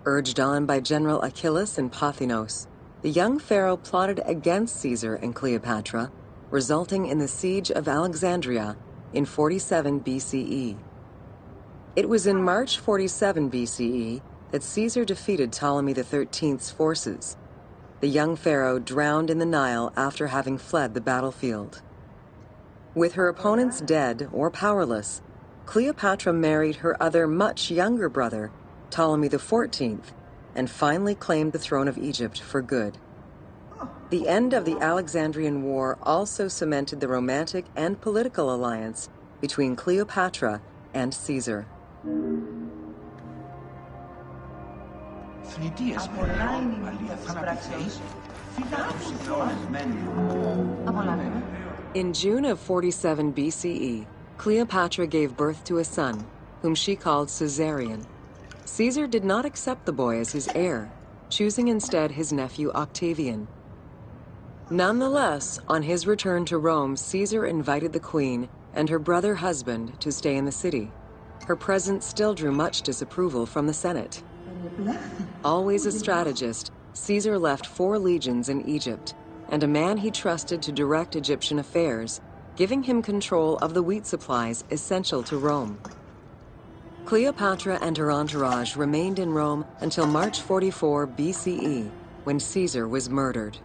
Urged on by General Achilles and Pothinos, the young pharaoh plotted against Caesar and Cleopatra, resulting in the siege of Alexandria in 47 BCE. It was in March 47 BCE that Caesar defeated Ptolemy XIII's forces. The young pharaoh drowned in the Nile after having fled the battlefield. With her opponents dead or powerless, Cleopatra married her other much younger brother, Ptolemy XIV, and finally claimed the throne of Egypt for good. The end of the Alexandrian War also cemented the romantic and political alliance between Cleopatra and Caesar. 3 dias In June of 47 BCE, Cleopatra gave birth to a son, whom she called Caesarion. Caesar did not accept the boy as his heir, choosing instead his nephew Octavian. Nonetheless, on his return to Rome, Caesar invited the queen and her brother husband to stay in the city. Her presence still drew much disapproval from the Senate. Always a strategist, Caesar left 4 legions in Egypt, and a man he trusted to direct Egyptian affairs, giving him control of the wheat supplies essential to Rome. Cleopatra and her entourage remained in Rome until March 44 BCE, when Caesar was murdered.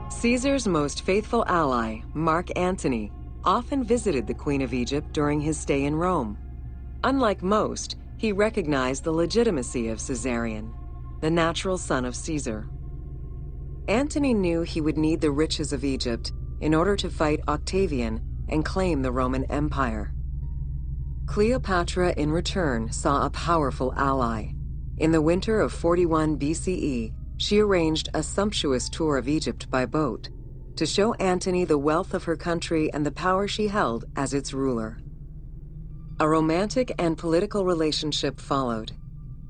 Caesar's most faithful ally, Mark Antony, often visited the Queen of Egypt during his stay in Rome. Unlike most, he recognized the legitimacy of Caesarion, the natural son of Caesar. Antony knew he would need the riches of Egypt in order to fight Octavian and claim the Roman Empire. Cleopatra, in return, saw a powerful ally. In the winter of 41 BCE, she arranged a sumptuous tour of Egypt by boat to show Antony the wealth of her country and the power she held as its ruler. A romantic and political relationship followed.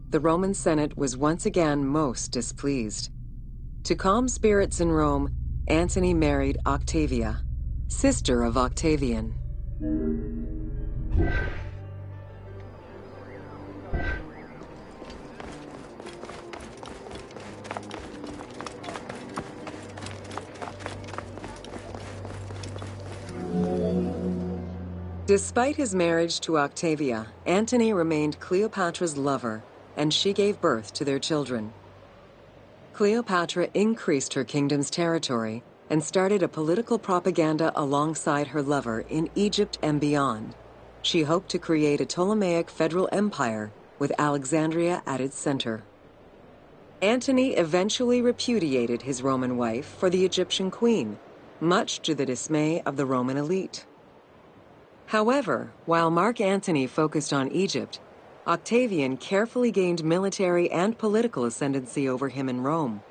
The Roman Senate was once again most displeased. To calm spirits in Rome, Antony married Octavia, sister of Octavian. Despite his marriage to Octavia, Antony remained Cleopatra's lover, and she gave birth to their children. Cleopatra increased her kingdom's territory and started a political propaganda alongside her lover in Egypt and beyond. She hoped to create a Ptolemaic federal empire with Alexandria at its center. Antony eventually repudiated his Roman wife for the Egyptian queen, much to the dismay of the Roman elite. However, while Mark Antony focused on Egypt, Octavian carefully gained military and political ascendancy over him in Rome.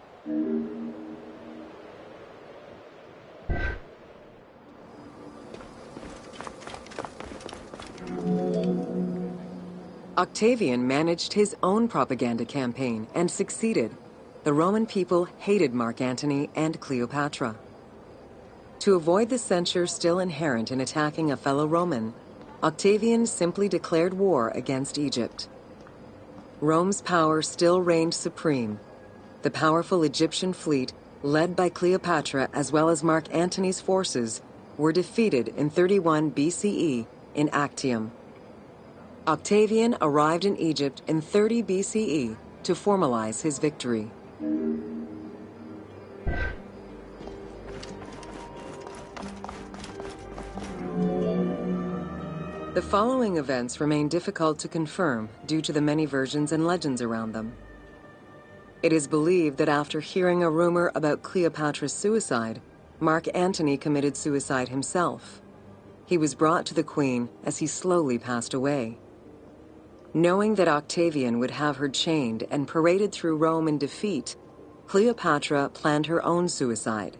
Octavian managed his own propaganda campaign and succeeded. The Roman people hated Mark Antony and Cleopatra. To avoid the censure still inherent in attacking a fellow Roman, Octavian simply declared war against Egypt. Rome's power still reigned supreme. The powerful Egyptian fleet, led by Cleopatra as well as Mark Antony's forces, were defeated in 31 BCE in Actium. Octavian arrived in Egypt in 30 BCE to formalize his victory. The following events remain difficult to confirm due to the many versions and legends around them. It is believed that after hearing a rumor about Cleopatra's suicide, Mark Antony committed suicide himself. He was brought to the queen as he slowly passed away. Knowing that Octavian would have her chained and paraded through Rome in defeat, Cleopatra planned her own suicide.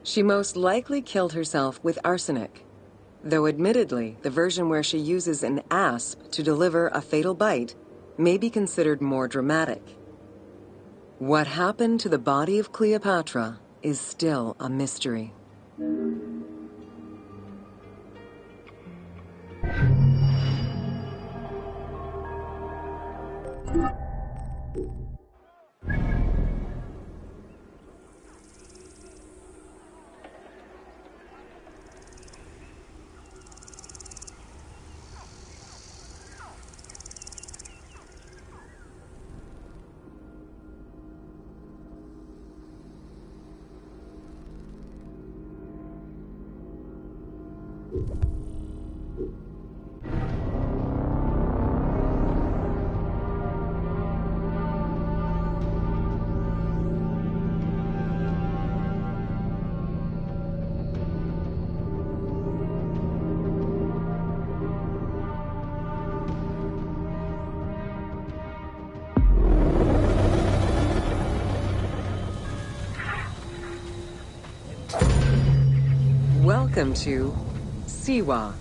She most likely killed herself with arsenic, though admittedly, the version where she uses an asp to deliver a fatal bite may be considered more dramatic. What happened to the body of Cleopatra is still a mystery. Welcome to Siwa.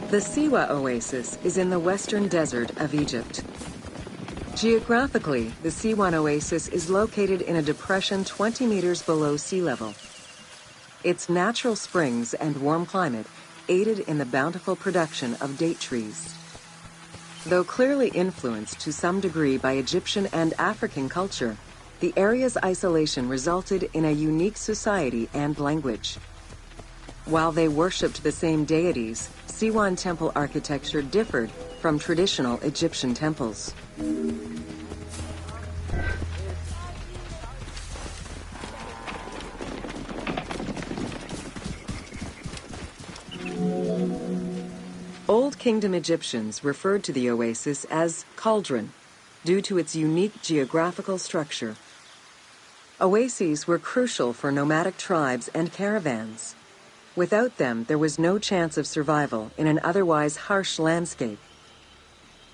The Siwa Oasis is in the western desert of Egypt. Geographically, the Siwan Oasis is located in a depression 20 meters below sea level. Its natural springs and warm climate aided in the bountiful production of date trees. Though clearly influenced to some degree by Egyptian and African culture, the area's isolation resulted in a unique society and language. While they worshipped the same deities, Siwan temple architecture differed from traditional Egyptian temples. Old Kingdom Egyptians referred to the oasis as cauldron, due to its unique geographical structure. Oases were crucial for nomadic tribes and caravans. Without them, there was no chance of survival in an otherwise harsh landscape.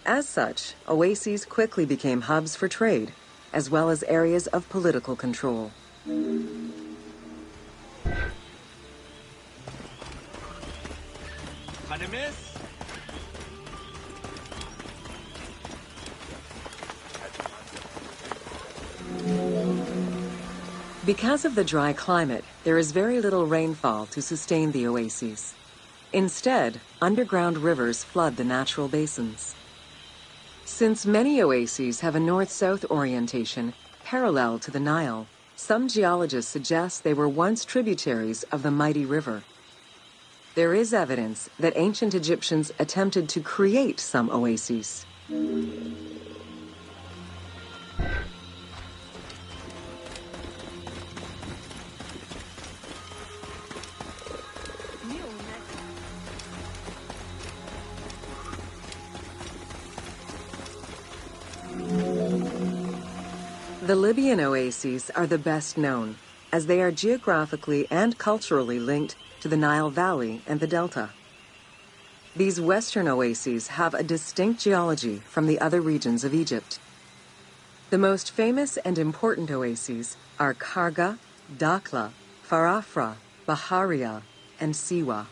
As such, oases quickly became hubs for trade, as well as areas of political control. Because of the dry climate, there is very little rainfall to sustain the oases. Instead, underground rivers flood the natural basins. Since many oases have a north-south orientation parallel to the Nile, some geologists suggest they were once tributaries of the mighty river. There is evidence that ancient Egyptians attempted to create some oases. The Libyan oases are the best known, as they are geographically and culturally linked to the Nile Valley and the Delta. These western oases have a distinct geology from the other regions of Egypt. The most famous and important oases are Karga, Dakhla, Farafra, Baharia, and Siwa.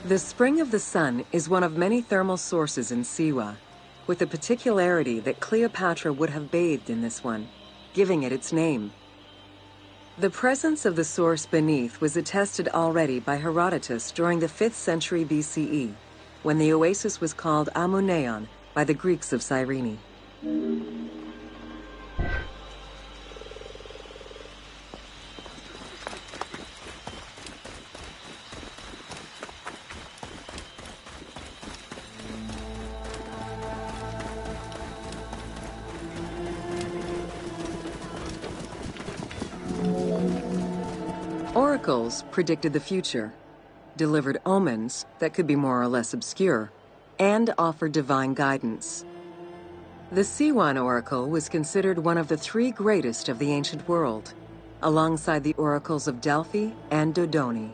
The Spring of the Sun is one of many thermal sources in Siwa, with the particularity that Cleopatra would have bathed in this one, giving it its name. The presence of the source beneath was attested already by Herodotus during the 5th century BCE, when the oasis was called Amuneion by the Greeks of Cyrene. Oracles predicted the future, delivered omens that could be more or less obscure, and offered divine guidance. The Siwan Oracle was considered one of the 3 greatest of the ancient world, alongside the oracles of Delphi and Dodoni.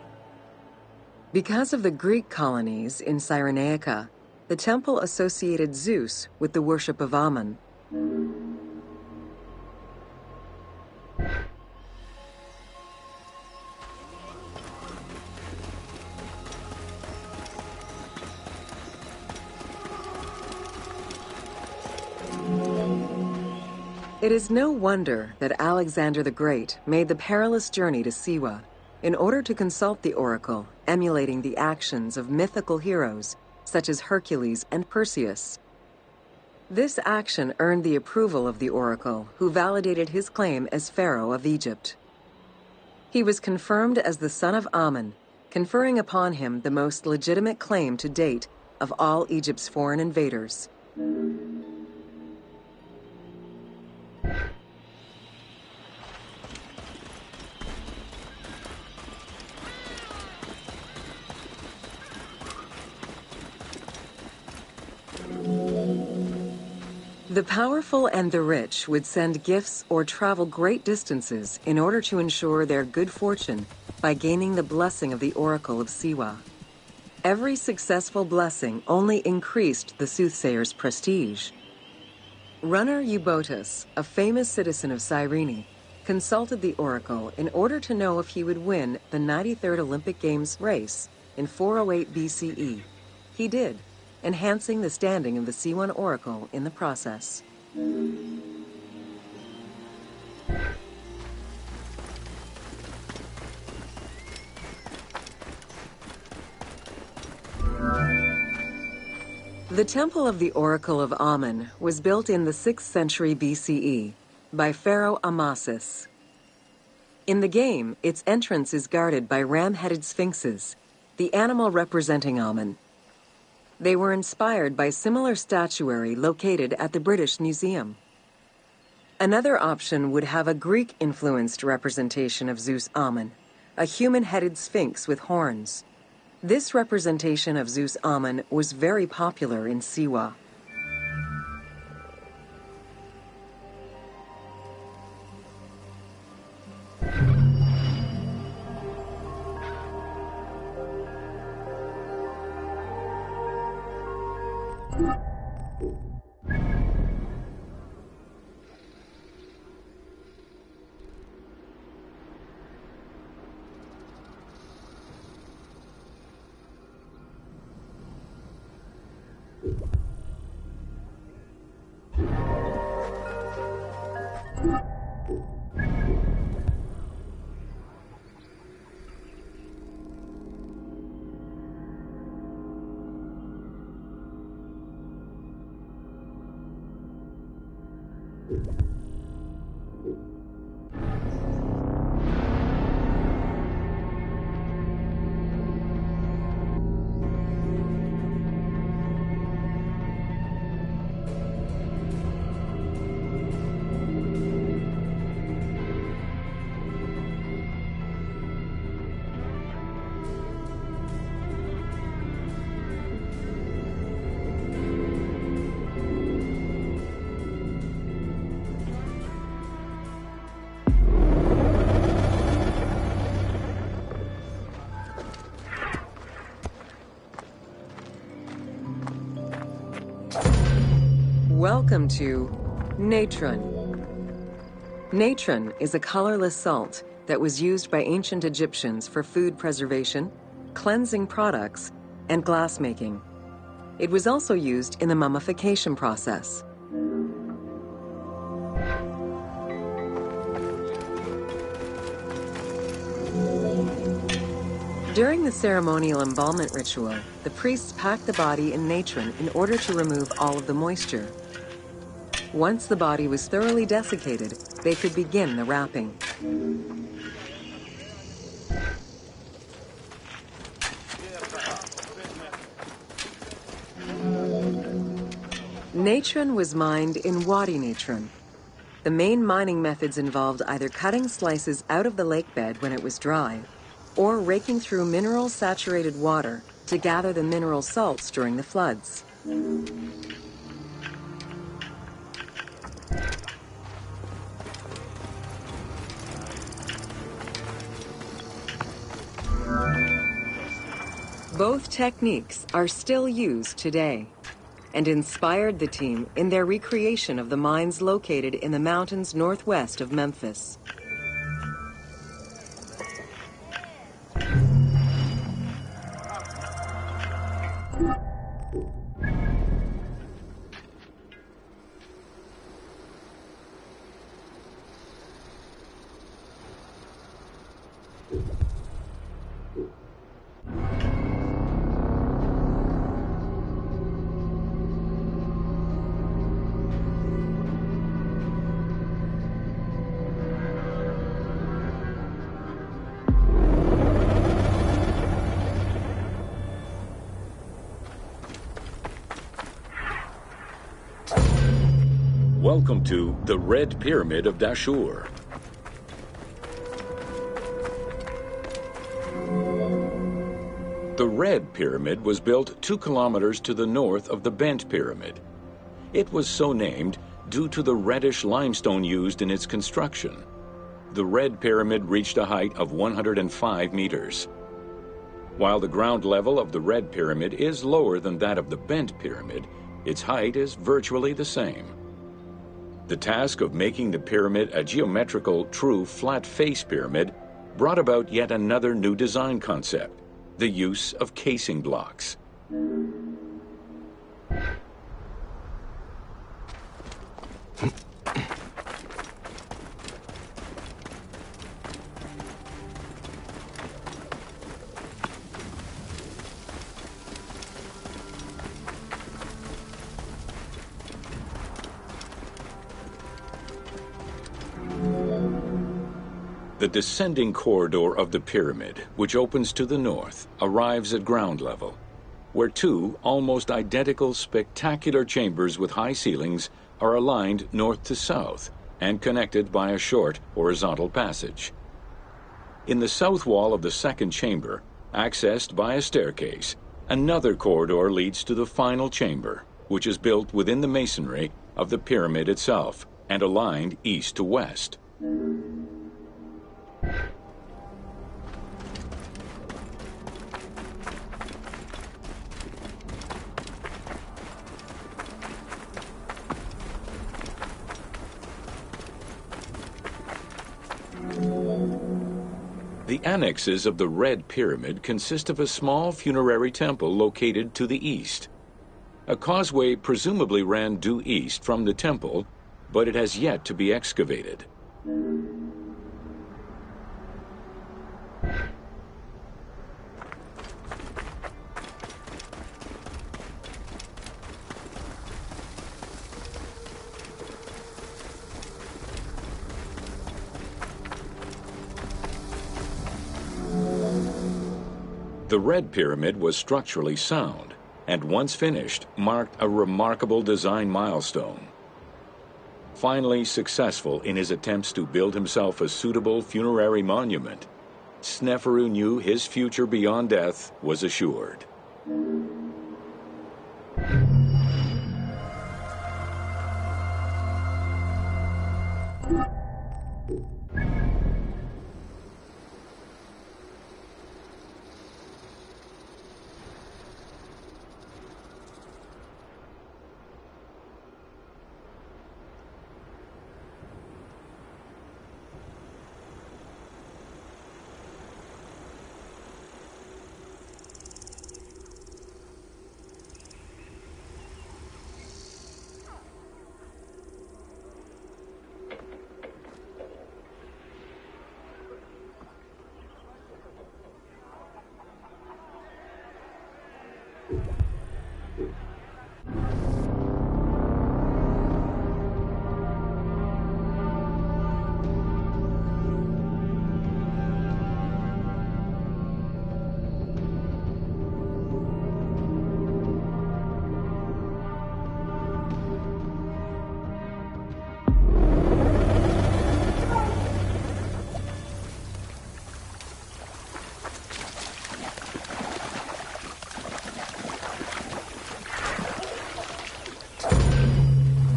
Because of the Greek colonies in Cyrenaica, the temple associated Zeus with the worship of Ammon. It is no wonder that Alexander the Great made the perilous journey to Siwa in order to consult the oracle, emulating the actions of mythical heroes such as Hercules and Perseus. This action earned the approval of the oracle, who validated his claim as Pharaoh of Egypt. He was confirmed as the son of Ammon, conferring upon him the most legitimate claim to date of all Egypt's foreign invaders. The powerful and the rich would send gifts or travel great distances in order to ensure their good fortune by gaining the blessing of the Oracle of Siwa. Every successful blessing only increased the soothsayer's prestige. Runner Eubotus, a famous citizen of Cyrene, consulted the Oracle in order to know if he would win the 93rd Olympic Games race in 408 BCE. He did, enhancing the standing of the C1 Oracle in the process. The Temple of the Oracle of Amun was built in the 6th century BCE by Pharaoh Amasis. In the game, its entrance is guarded by ram-headed sphinxes, the animal representing Amun. They were inspired by similar statuary located at the British Museum. Another option would have a Greek-influenced representation of Zeus Amun, a human-headed sphinx with horns. This representation of Zeus Amun was very popular in Siwa. Welcome to natron. Natron is a colorless salt that was used by ancient Egyptians for food preservation, cleansing products, and glassmaking. It was also used in the mummification process. During the ceremonial embalmment ritual, the priests packed the body in natron in order to remove all of the moisture. Once the body was thoroughly desiccated, they could begin the wrapping. Natron was mined in Wadi Natron. The main mining methods involved either cutting slices out of the lake bed when it was dry, or raking through mineral-saturated water to gather the mineral salts during the floods. Both techniques are still used today and inspired the team in their recreation of the mines located in the mountains northwest of Memphis. Welcome to the Red Pyramid of Dashur. The Red Pyramid was built 2 kilometers to the north of the Bent Pyramid. It was so named due to the reddish limestone used in its construction. The Red Pyramid reached a height of 105 meters. While the ground level of the Red Pyramid is lower than that of the Bent Pyramid, its height is virtually the same. The task of making the pyramid a geometrical, true flat-face pyramid brought about yet another new design concept: the use of casing blocks. The descending corridor of the pyramid, which opens to the north, arrives at ground level, where 2 almost identical spectacular chambers with high ceilings are aligned north to south and connected by a short horizontal passage. In the south wall of the second chamber, accessed by a staircase, another corridor leads to the final chamber, which is built within the masonry of the pyramid itself and aligned east to west. The annexes of the Red Pyramid consist of a small funerary temple located to the east. A causeway presumably ran due east from the temple, but it has yet to be excavated. The Red Pyramid was structurally sound, and once finished, marked a remarkable design milestone. Finally successful in his attempts to build himself a suitable funerary monument, Sneferu knew his future beyond death was assured.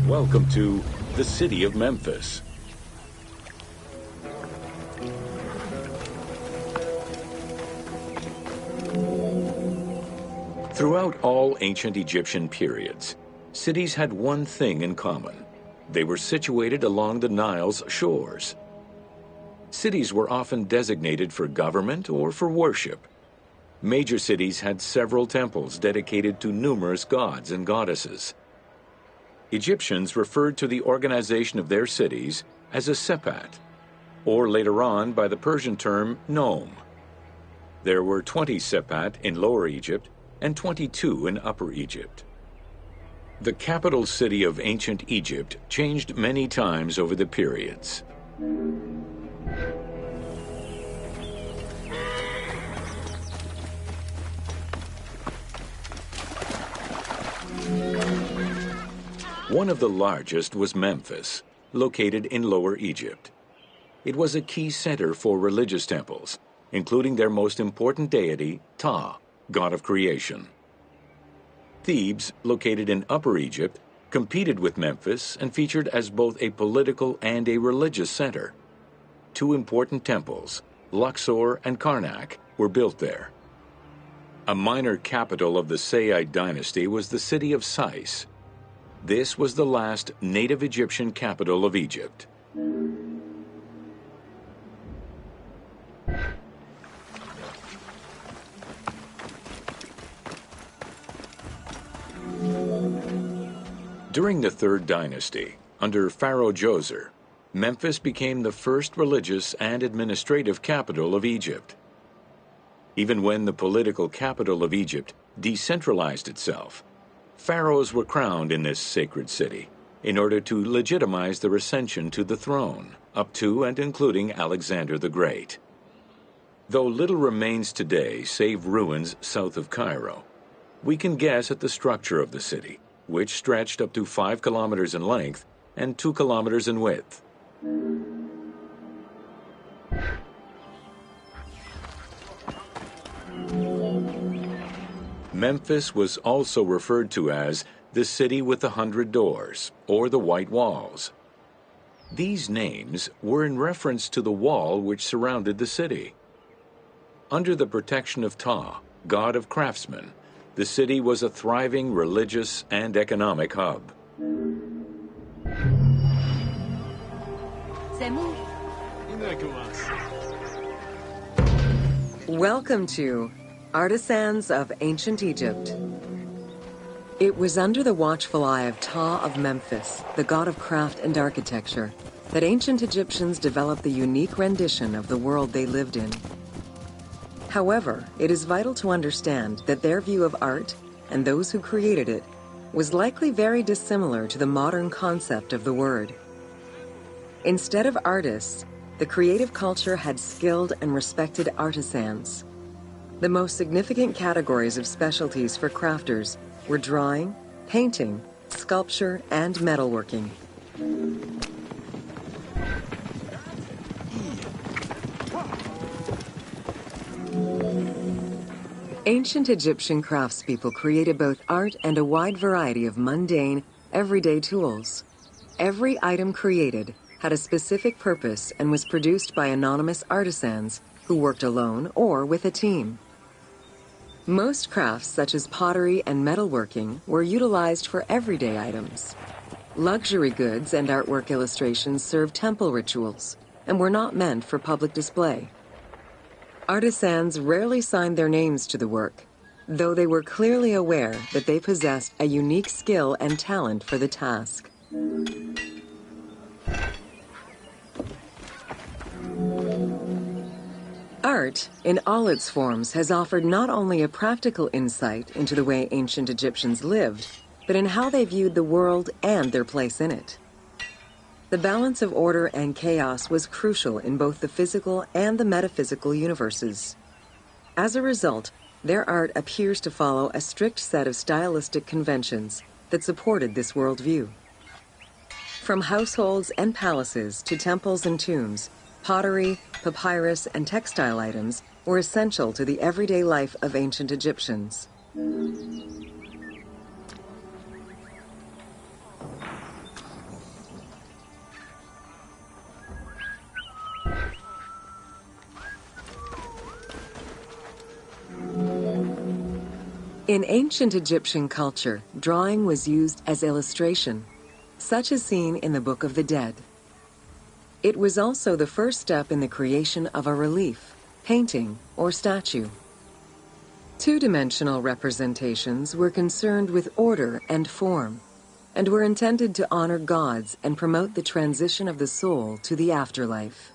Welcome to the city of Memphis. Throughout all ancient Egyptian periods, cities had one thing in common. They were situated along the Nile's shores. Cities were often designated for government or for worship. Major cities had several temples dedicated to numerous gods and goddesses. Egyptians referred to the organization of their cities as a sepat, or later on by the Persian term nome. There were 20 sepat in Lower Egypt and 22 in Upper Egypt. The capital city of ancient Egypt changed many times over the periods. One of the largest was Memphis, located in Lower Egypt. It was a key center for religious temples, including their most important deity, Ptah, god of creation. Thebes, located in Upper Egypt, competed with Memphis and featured as both a political and a religious center. Two important temples, Luxor and Karnak, were built there. A minor capital of the Sayyid dynasty was the city of Sais. This was the last native Egyptian capital of Egypt. During the Third Dynasty, under Pharaoh Djoser, Memphis became the first religious and administrative capital of Egypt. Even when the political capital of Egypt decentralized itself, pharaohs were crowned in this sacred city in order to legitimize their ascension to the throne, up to and including Alexander the Great. Though little remains today save ruins south of Cairo, we can guess at the structure of the city, which stretched up to 5 kilometers in length and 2 kilometers in width. Memphis was also referred to as the City with the 100 Doors, or the White Walls. These names were in reference to the wall which surrounded the city. Under the protection of Ptah, god of craftsmen, the city was a thriving religious and economic hub. Welcome to Artisans of Ancient Egypt. It was under the watchful eye of Ptah of Memphis, the god of craft and architecture, that ancient Egyptians developed the unique rendition of the world they lived in. However, it is vital to understand that their view of art, and those who created it, was likely very dissimilar to the modern concept of the word. Instead of artists, the creative culture had skilled and respected artisans. The most significant categories of specialties for crafters were drawing, painting, sculpture, and metalworking. Ancient Egyptian craftspeople created both art and a wide variety of mundane, everyday tools. Every item created had a specific purpose and was produced by anonymous artisans who worked alone or with a team. Most crafts, such as pottery and metalworking, were utilized for everyday items. Luxury goods and artwork illustrations served temple rituals and were not meant for public display. Artisans rarely signed their names to the work, though they were clearly aware that they possessed a unique skill and talent for the task. Art, in all its forms, has offered not only a practical insight into the way ancient Egyptians lived, but in how they viewed the world and their place in it. The balance of order and chaos was crucial in both the physical and the metaphysical universes. As a result, their art appears to follow a strict set of stylistic conventions that supported this worldview. From households and palaces to temples and tombs, pottery, papyrus, and textile items were essential to the everyday life of ancient Egyptians. In ancient Egyptian culture, drawing was used as illustration, such as seen in the Book of the Dead. It was also the first step in the creation of a relief, painting, or statue. Two-dimensional representations were concerned with order and form, and were intended to honor gods and promote the transition of the soul to the afterlife.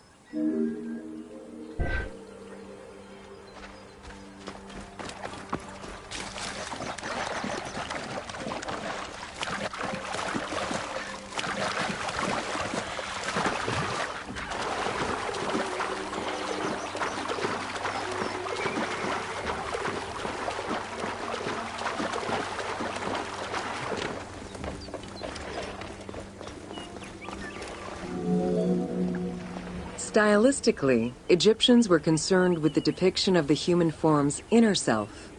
Stylistically, Egyptians were concerned with the depiction of the human form's inner self.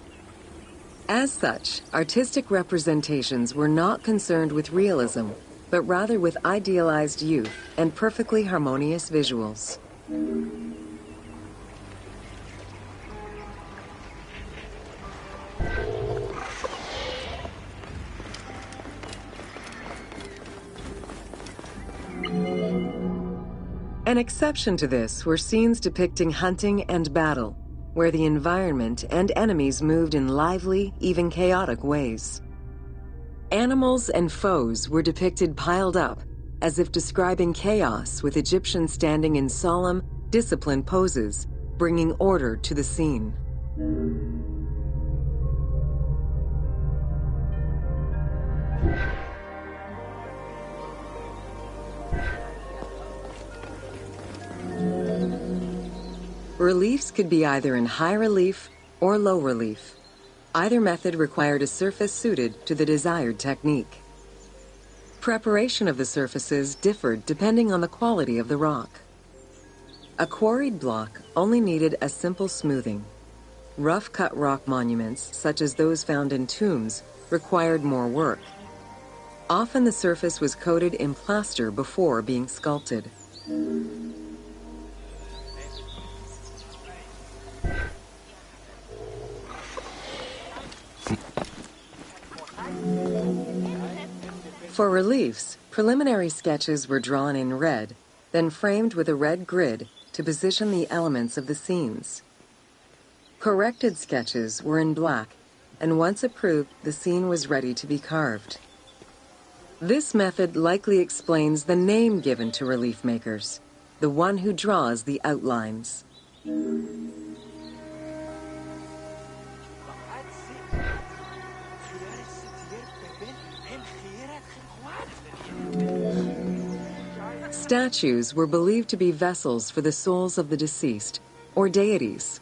As such, artistic representations were not concerned with realism, but rather with idealized youth and perfectly harmonious visuals. An exception to this were scenes depicting hunting and battle, where the environment and enemies moved in lively, even chaotic ways. Animals and foes were depicted piled up, as if describing chaos, with Egyptians standing in solemn, disciplined poses, bringing order to the scene. Reliefs could be either in high relief or low relief. Either method required a surface suited to the desired technique. Preparation of the surfaces differed depending on the quality of the rock. A quarried block only needed a simple smoothing. Rough-cut rock monuments, such as those found in tombs, required more work. Often the surface was coated in plaster before being sculpted. For reliefs, preliminary sketches were drawn in red, then framed with a red grid to position the elements of the scenes. Corrected sketches were in black, and once approved, the scene was ready to be carved. This method likely explains the name given to relief makers, the one who draws the outlines. Statues were believed to be vessels for the souls of the deceased, or deities.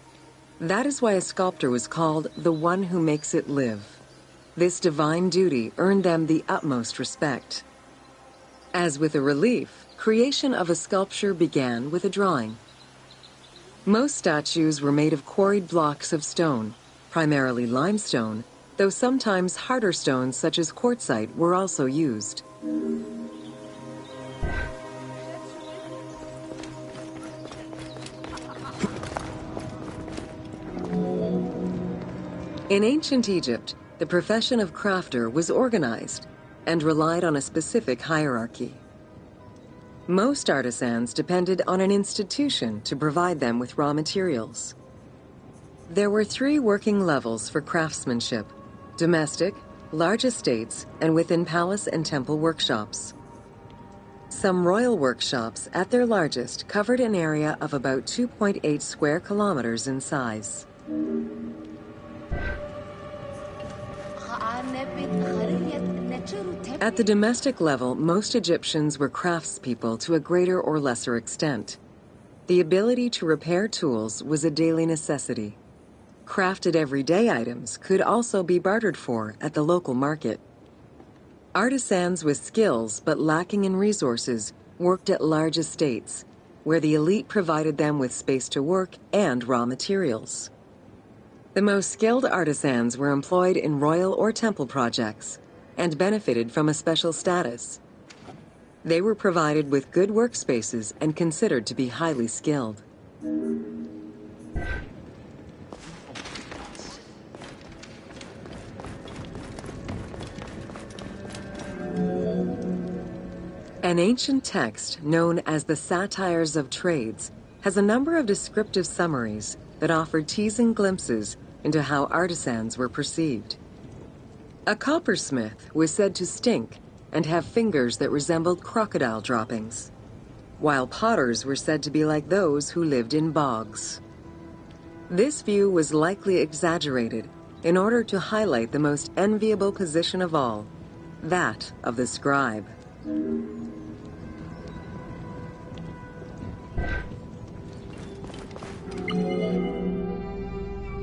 That is why a sculptor was called the one who makes it live. This divine duty earned them the utmost respect. As with a relief, creation of a sculpture began with a drawing. Most statues were made of quarried blocks of stone, primarily limestone, though sometimes harder stones such as quartzite were also used. In ancient Egypt, the profession of crafter was organized and relied on a specific hierarchy. Most artisans depended on an institution to provide them with raw materials. There were 3 working levels for craftsmanship: domestic, large estates, and within palace and temple workshops. Some royal workshops, at their largest, covered an area of about 2.8 square kilometers in size. At the domestic level, most Egyptians were craftspeople to a greater or lesser extent. The ability to repair tools was a daily necessity. Crafted everyday items could also be bartered for at the local market. Artisans with skills but lacking in resources worked at large estates, where the elite provided them with space to work and raw materials. The most skilled artisans were employed in royal or temple projects and benefited from a special status. They were provided with good workspaces and considered to be highly skilled. An ancient text known as the Satires of Trades has a number of descriptive summaries that offer teasing glimpses into how artisans were perceived. A coppersmith was said to stink and have fingers that resembled crocodile droppings, while potters were said to be like those who lived in bogs. This view was likely exaggerated in order to highlight the most enviable position of all, that of the scribe.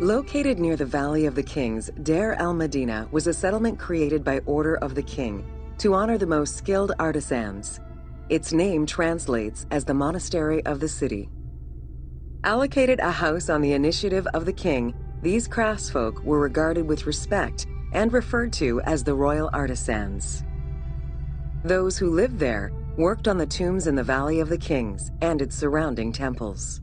Located near the Valley of the Kings, Deir el-Medina was a settlement created by order of the king to honor the most skilled artisans. Its name translates as the monastery of the city. Allocated a house on the initiative of the king, these craftsfolk were regarded with respect and referred to as the royal artisans. Those who lived there worked on the tombs in the Valley of the Kings and its surrounding temples.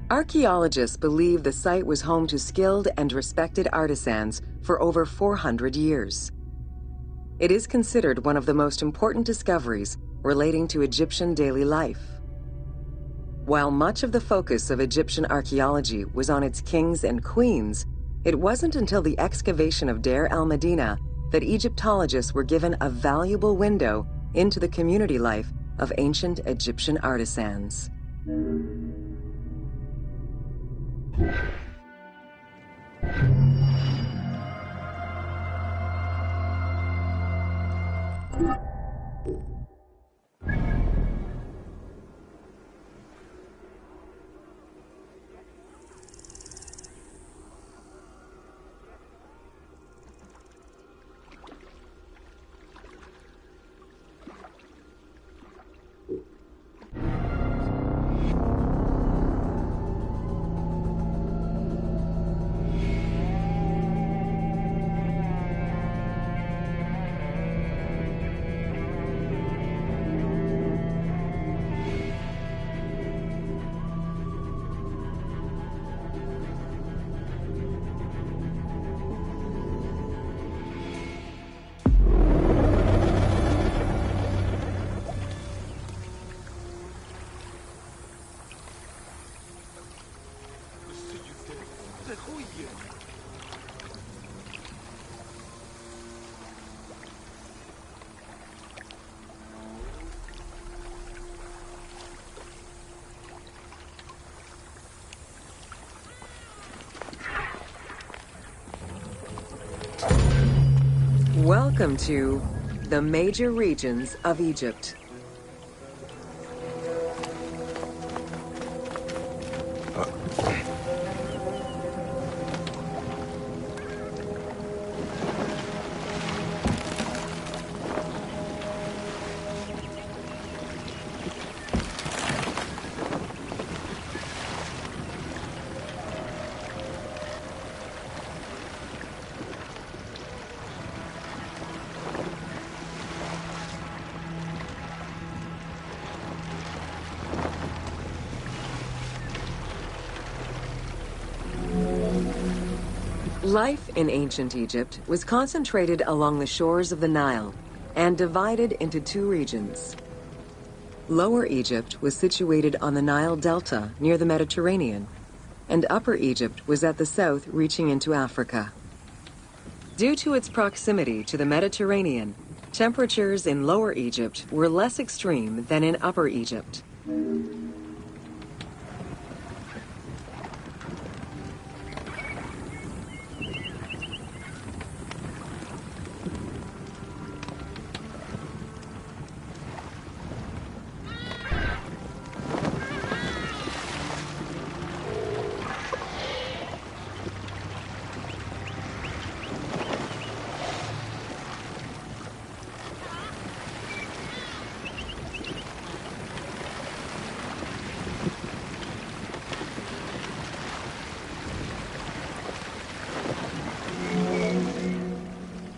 Archaeologists believe the site was home to skilled and respected artisans for over 400 years. It is considered one of the most important discoveries relating to Egyptian daily life. While much of the focus of Egyptian archaeology was on its kings and queens, it wasn't until the excavation of Deir el-Medina that Egyptologists were given a valuable window into the community life of ancient Egyptian artisans. Welcome to the major regions of Egypt. Life in ancient Egypt was concentrated along the shores of the Nile and divided into two regions. Lower Egypt was situated on the Nile Delta near the Mediterranean, and Upper Egypt was at the south reaching into Africa. Due to its proximity to the Mediterranean, temperatures in Lower Egypt were less extreme than in Upper Egypt.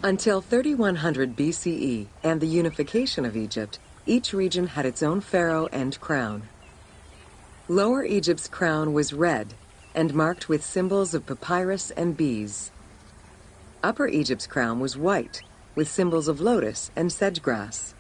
Until 3100 BCE and the unification of Egypt, each region had its own pharaoh and crown. Lower Egypt's crown was red and marked with symbols of papyrus and bees. Upper Egypt's crown was white with symbols of lotus and sedge grass.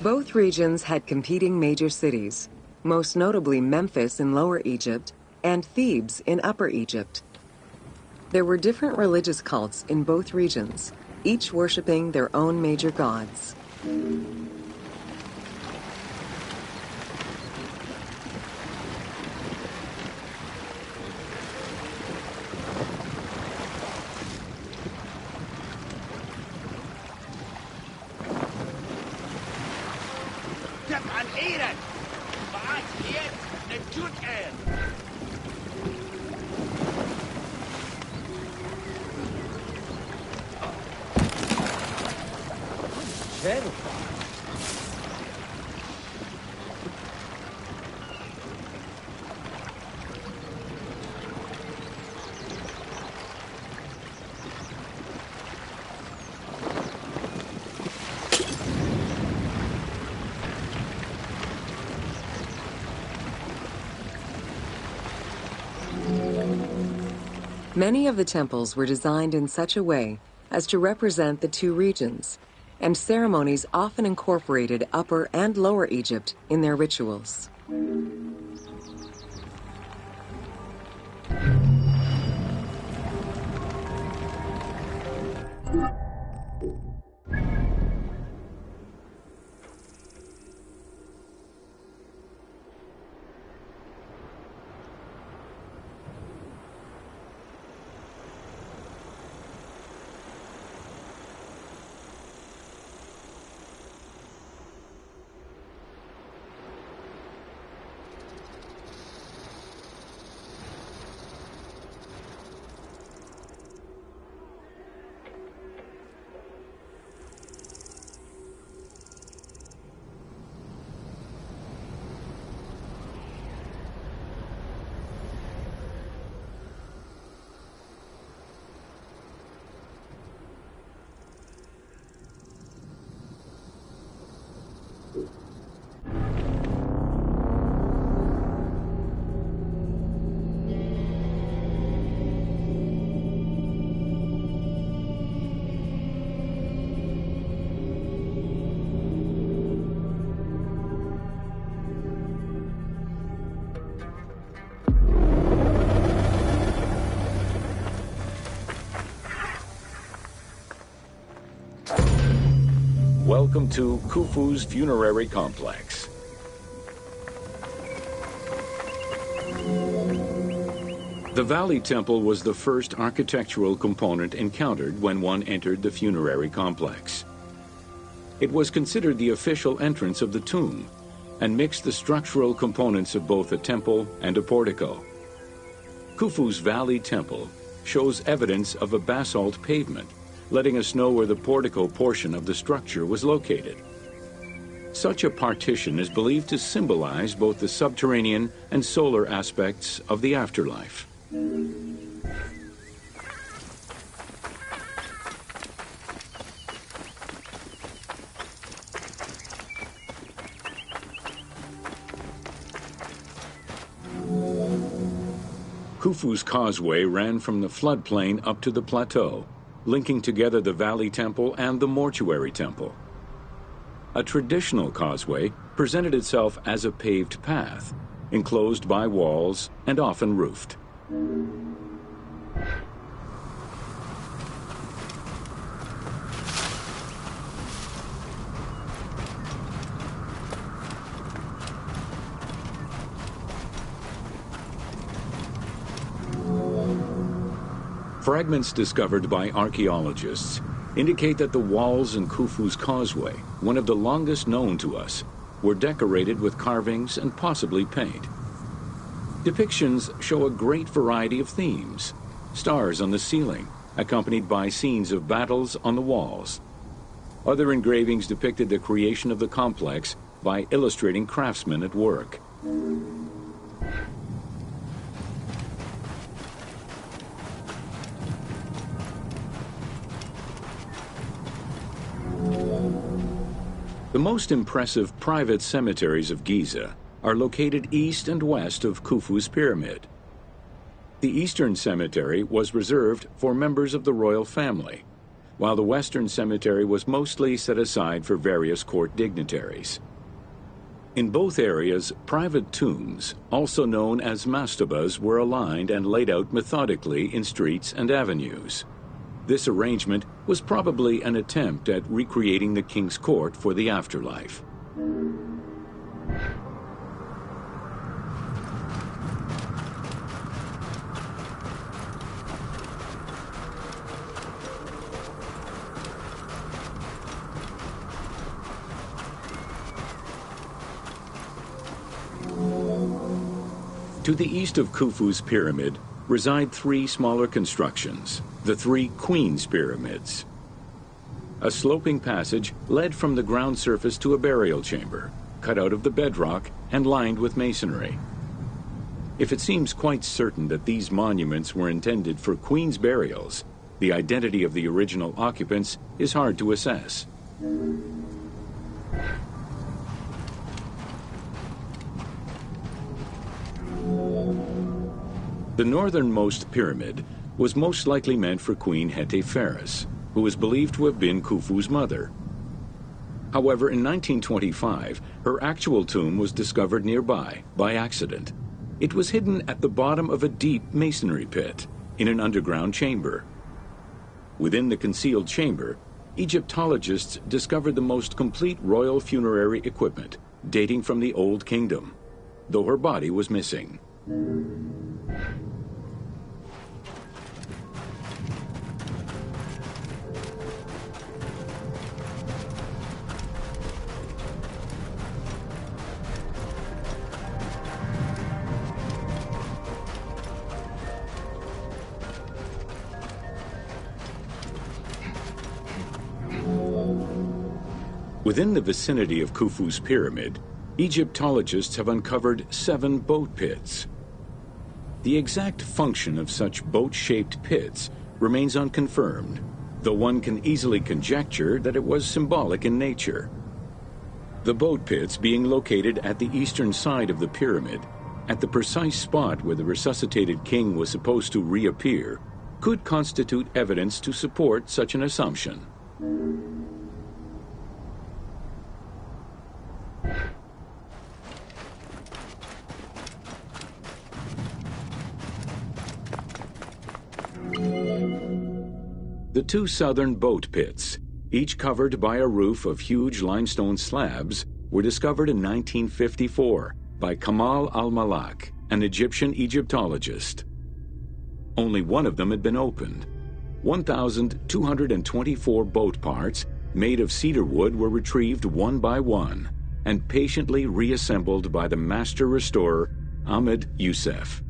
Both regions had competing major cities, most notably Memphis in Lower Egypt and Thebes in Upper Egypt. There were different religious cults in both regions, each worshipping their own major gods. Many of the temples were designed in such a way as to represent the two regions, and ceremonies often incorporated Upper and Lower Egypt in their rituals. Welcome to Khufu's funerary complex. The Valley Temple was the first architectural component encountered when one entered the funerary complex. It was considered the official entrance of the tomb and mixed the structural components of both a temple and a portico. Khufu's Valley Temple shows evidence of a basalt pavement, letting us know where the portico portion of the structure was located. Such a partition is believed to symbolize both the subterranean and solar aspects of the afterlife. Khufu's causeway ran from the floodplain up to the plateau, linking together the Valley Temple and the Mortuary Temple. A traditional causeway presented itself as a paved path, enclosed by walls and often roofed. Fragments discovered by archaeologists indicate that the walls in Khufu's causeway, one of the longest known to us, were decorated with carvings and possibly paint. Depictions show a great variety of themes: stars on the ceiling, accompanied by scenes of battles on the walls. Other engravings depicted the creation of the complex by illustrating craftsmen at work. The most impressive private cemeteries of Giza are located east and west of Khufu's pyramid. The Eastern Cemetery was reserved for members of the royal family, while the western cemetery was mostly set aside for various court dignitaries. In both areas, private tombs, also known as mastabas, were aligned and laid out methodically in streets and avenues. This arrangement was probably an attempt at recreating the king's court for the afterlife. To the east of Khufu's pyramid reside three smaller constructions, the three Queen's Pyramids. A sloping passage led from the ground surface to a burial chamber, cut out of the bedrock and lined with masonry. If it seems quite certain that these monuments were intended for Queen's burials, the identity of the original occupants is hard to assess. The northernmost pyramid was most likely meant for Queen Hetepheres, who is believed to have been Khufu's mother. However, in 1925, her actual tomb was discovered nearby by accident. It was hidden at the bottom of a deep masonry pit in an underground chamber. Within the concealed chamber, Egyptologists discovered the most complete royal funerary equipment, dating from the Old Kingdom, though her body was missing. Within the vicinity of Khufu's pyramid, Egyptologists have uncovered 7 boat pits. The exact function of such boat-shaped pits remains unconfirmed, though one can easily conjecture that it was symbolic in nature. The boat pits being located at the eastern side of the pyramid, at the precise spot where the resuscitated king was supposed to reappear, could constitute evidence to support such an assumption. The 2 southern boat pits, each covered by a roof of huge limestone slabs, were discovered in 1954 by Kamal al-Malak, an Egyptian Egyptologist. Only one of them had been opened. 1,224 boat parts made of cedar wood were retrieved one by one and patiently reassembled by the master restorer Ahmed Youssef.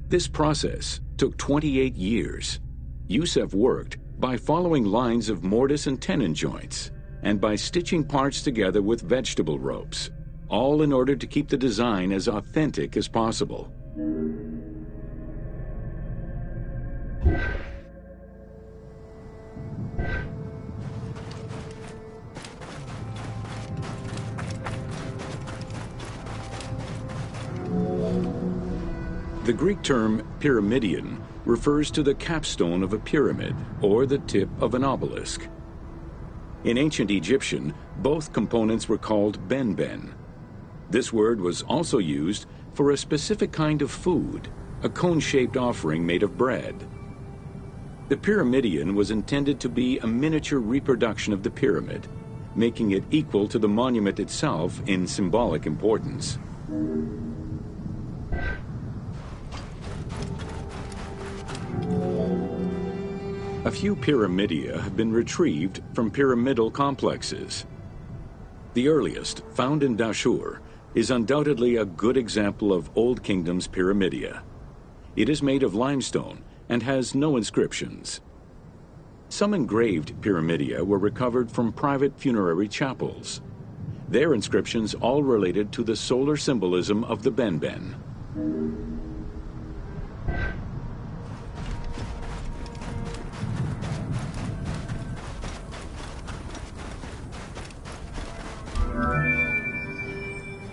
This process took 28 years. Youssef worked by following lines of mortise and tenon joints and by stitching parts together with vegetable ropes, all in order to keep the design as authentic as possible. The Greek term pyramidion refers to the capstone of a pyramid or the tip of an obelisk. In ancient Egyptian, both components were called benben. This word was also used for a specific kind of food, a cone-shaped offering made of bread. The pyramidion was intended to be a miniature reproduction of the pyramid, making it equal to the monument itself in symbolic importance. A few pyramidia have been retrieved from pyramidal complexes. The earliest, found in Dashur, is undoubtedly a good example of Old Kingdom's pyramidia. It is made of limestone and has no inscriptions. Some engraved pyramidia were recovered from private funerary chapels. Their inscriptions all related to the solar symbolism of the benben.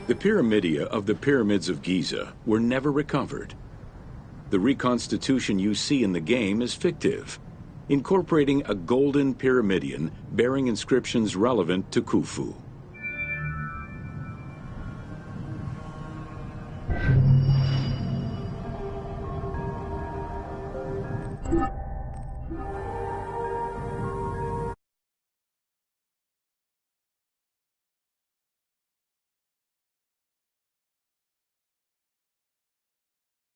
The pyramidia of the pyramids of Giza were never recovered. The reconstitution you see in the game is fictive. incorporating a golden pyramidion bearing inscriptions relevant to Khufu.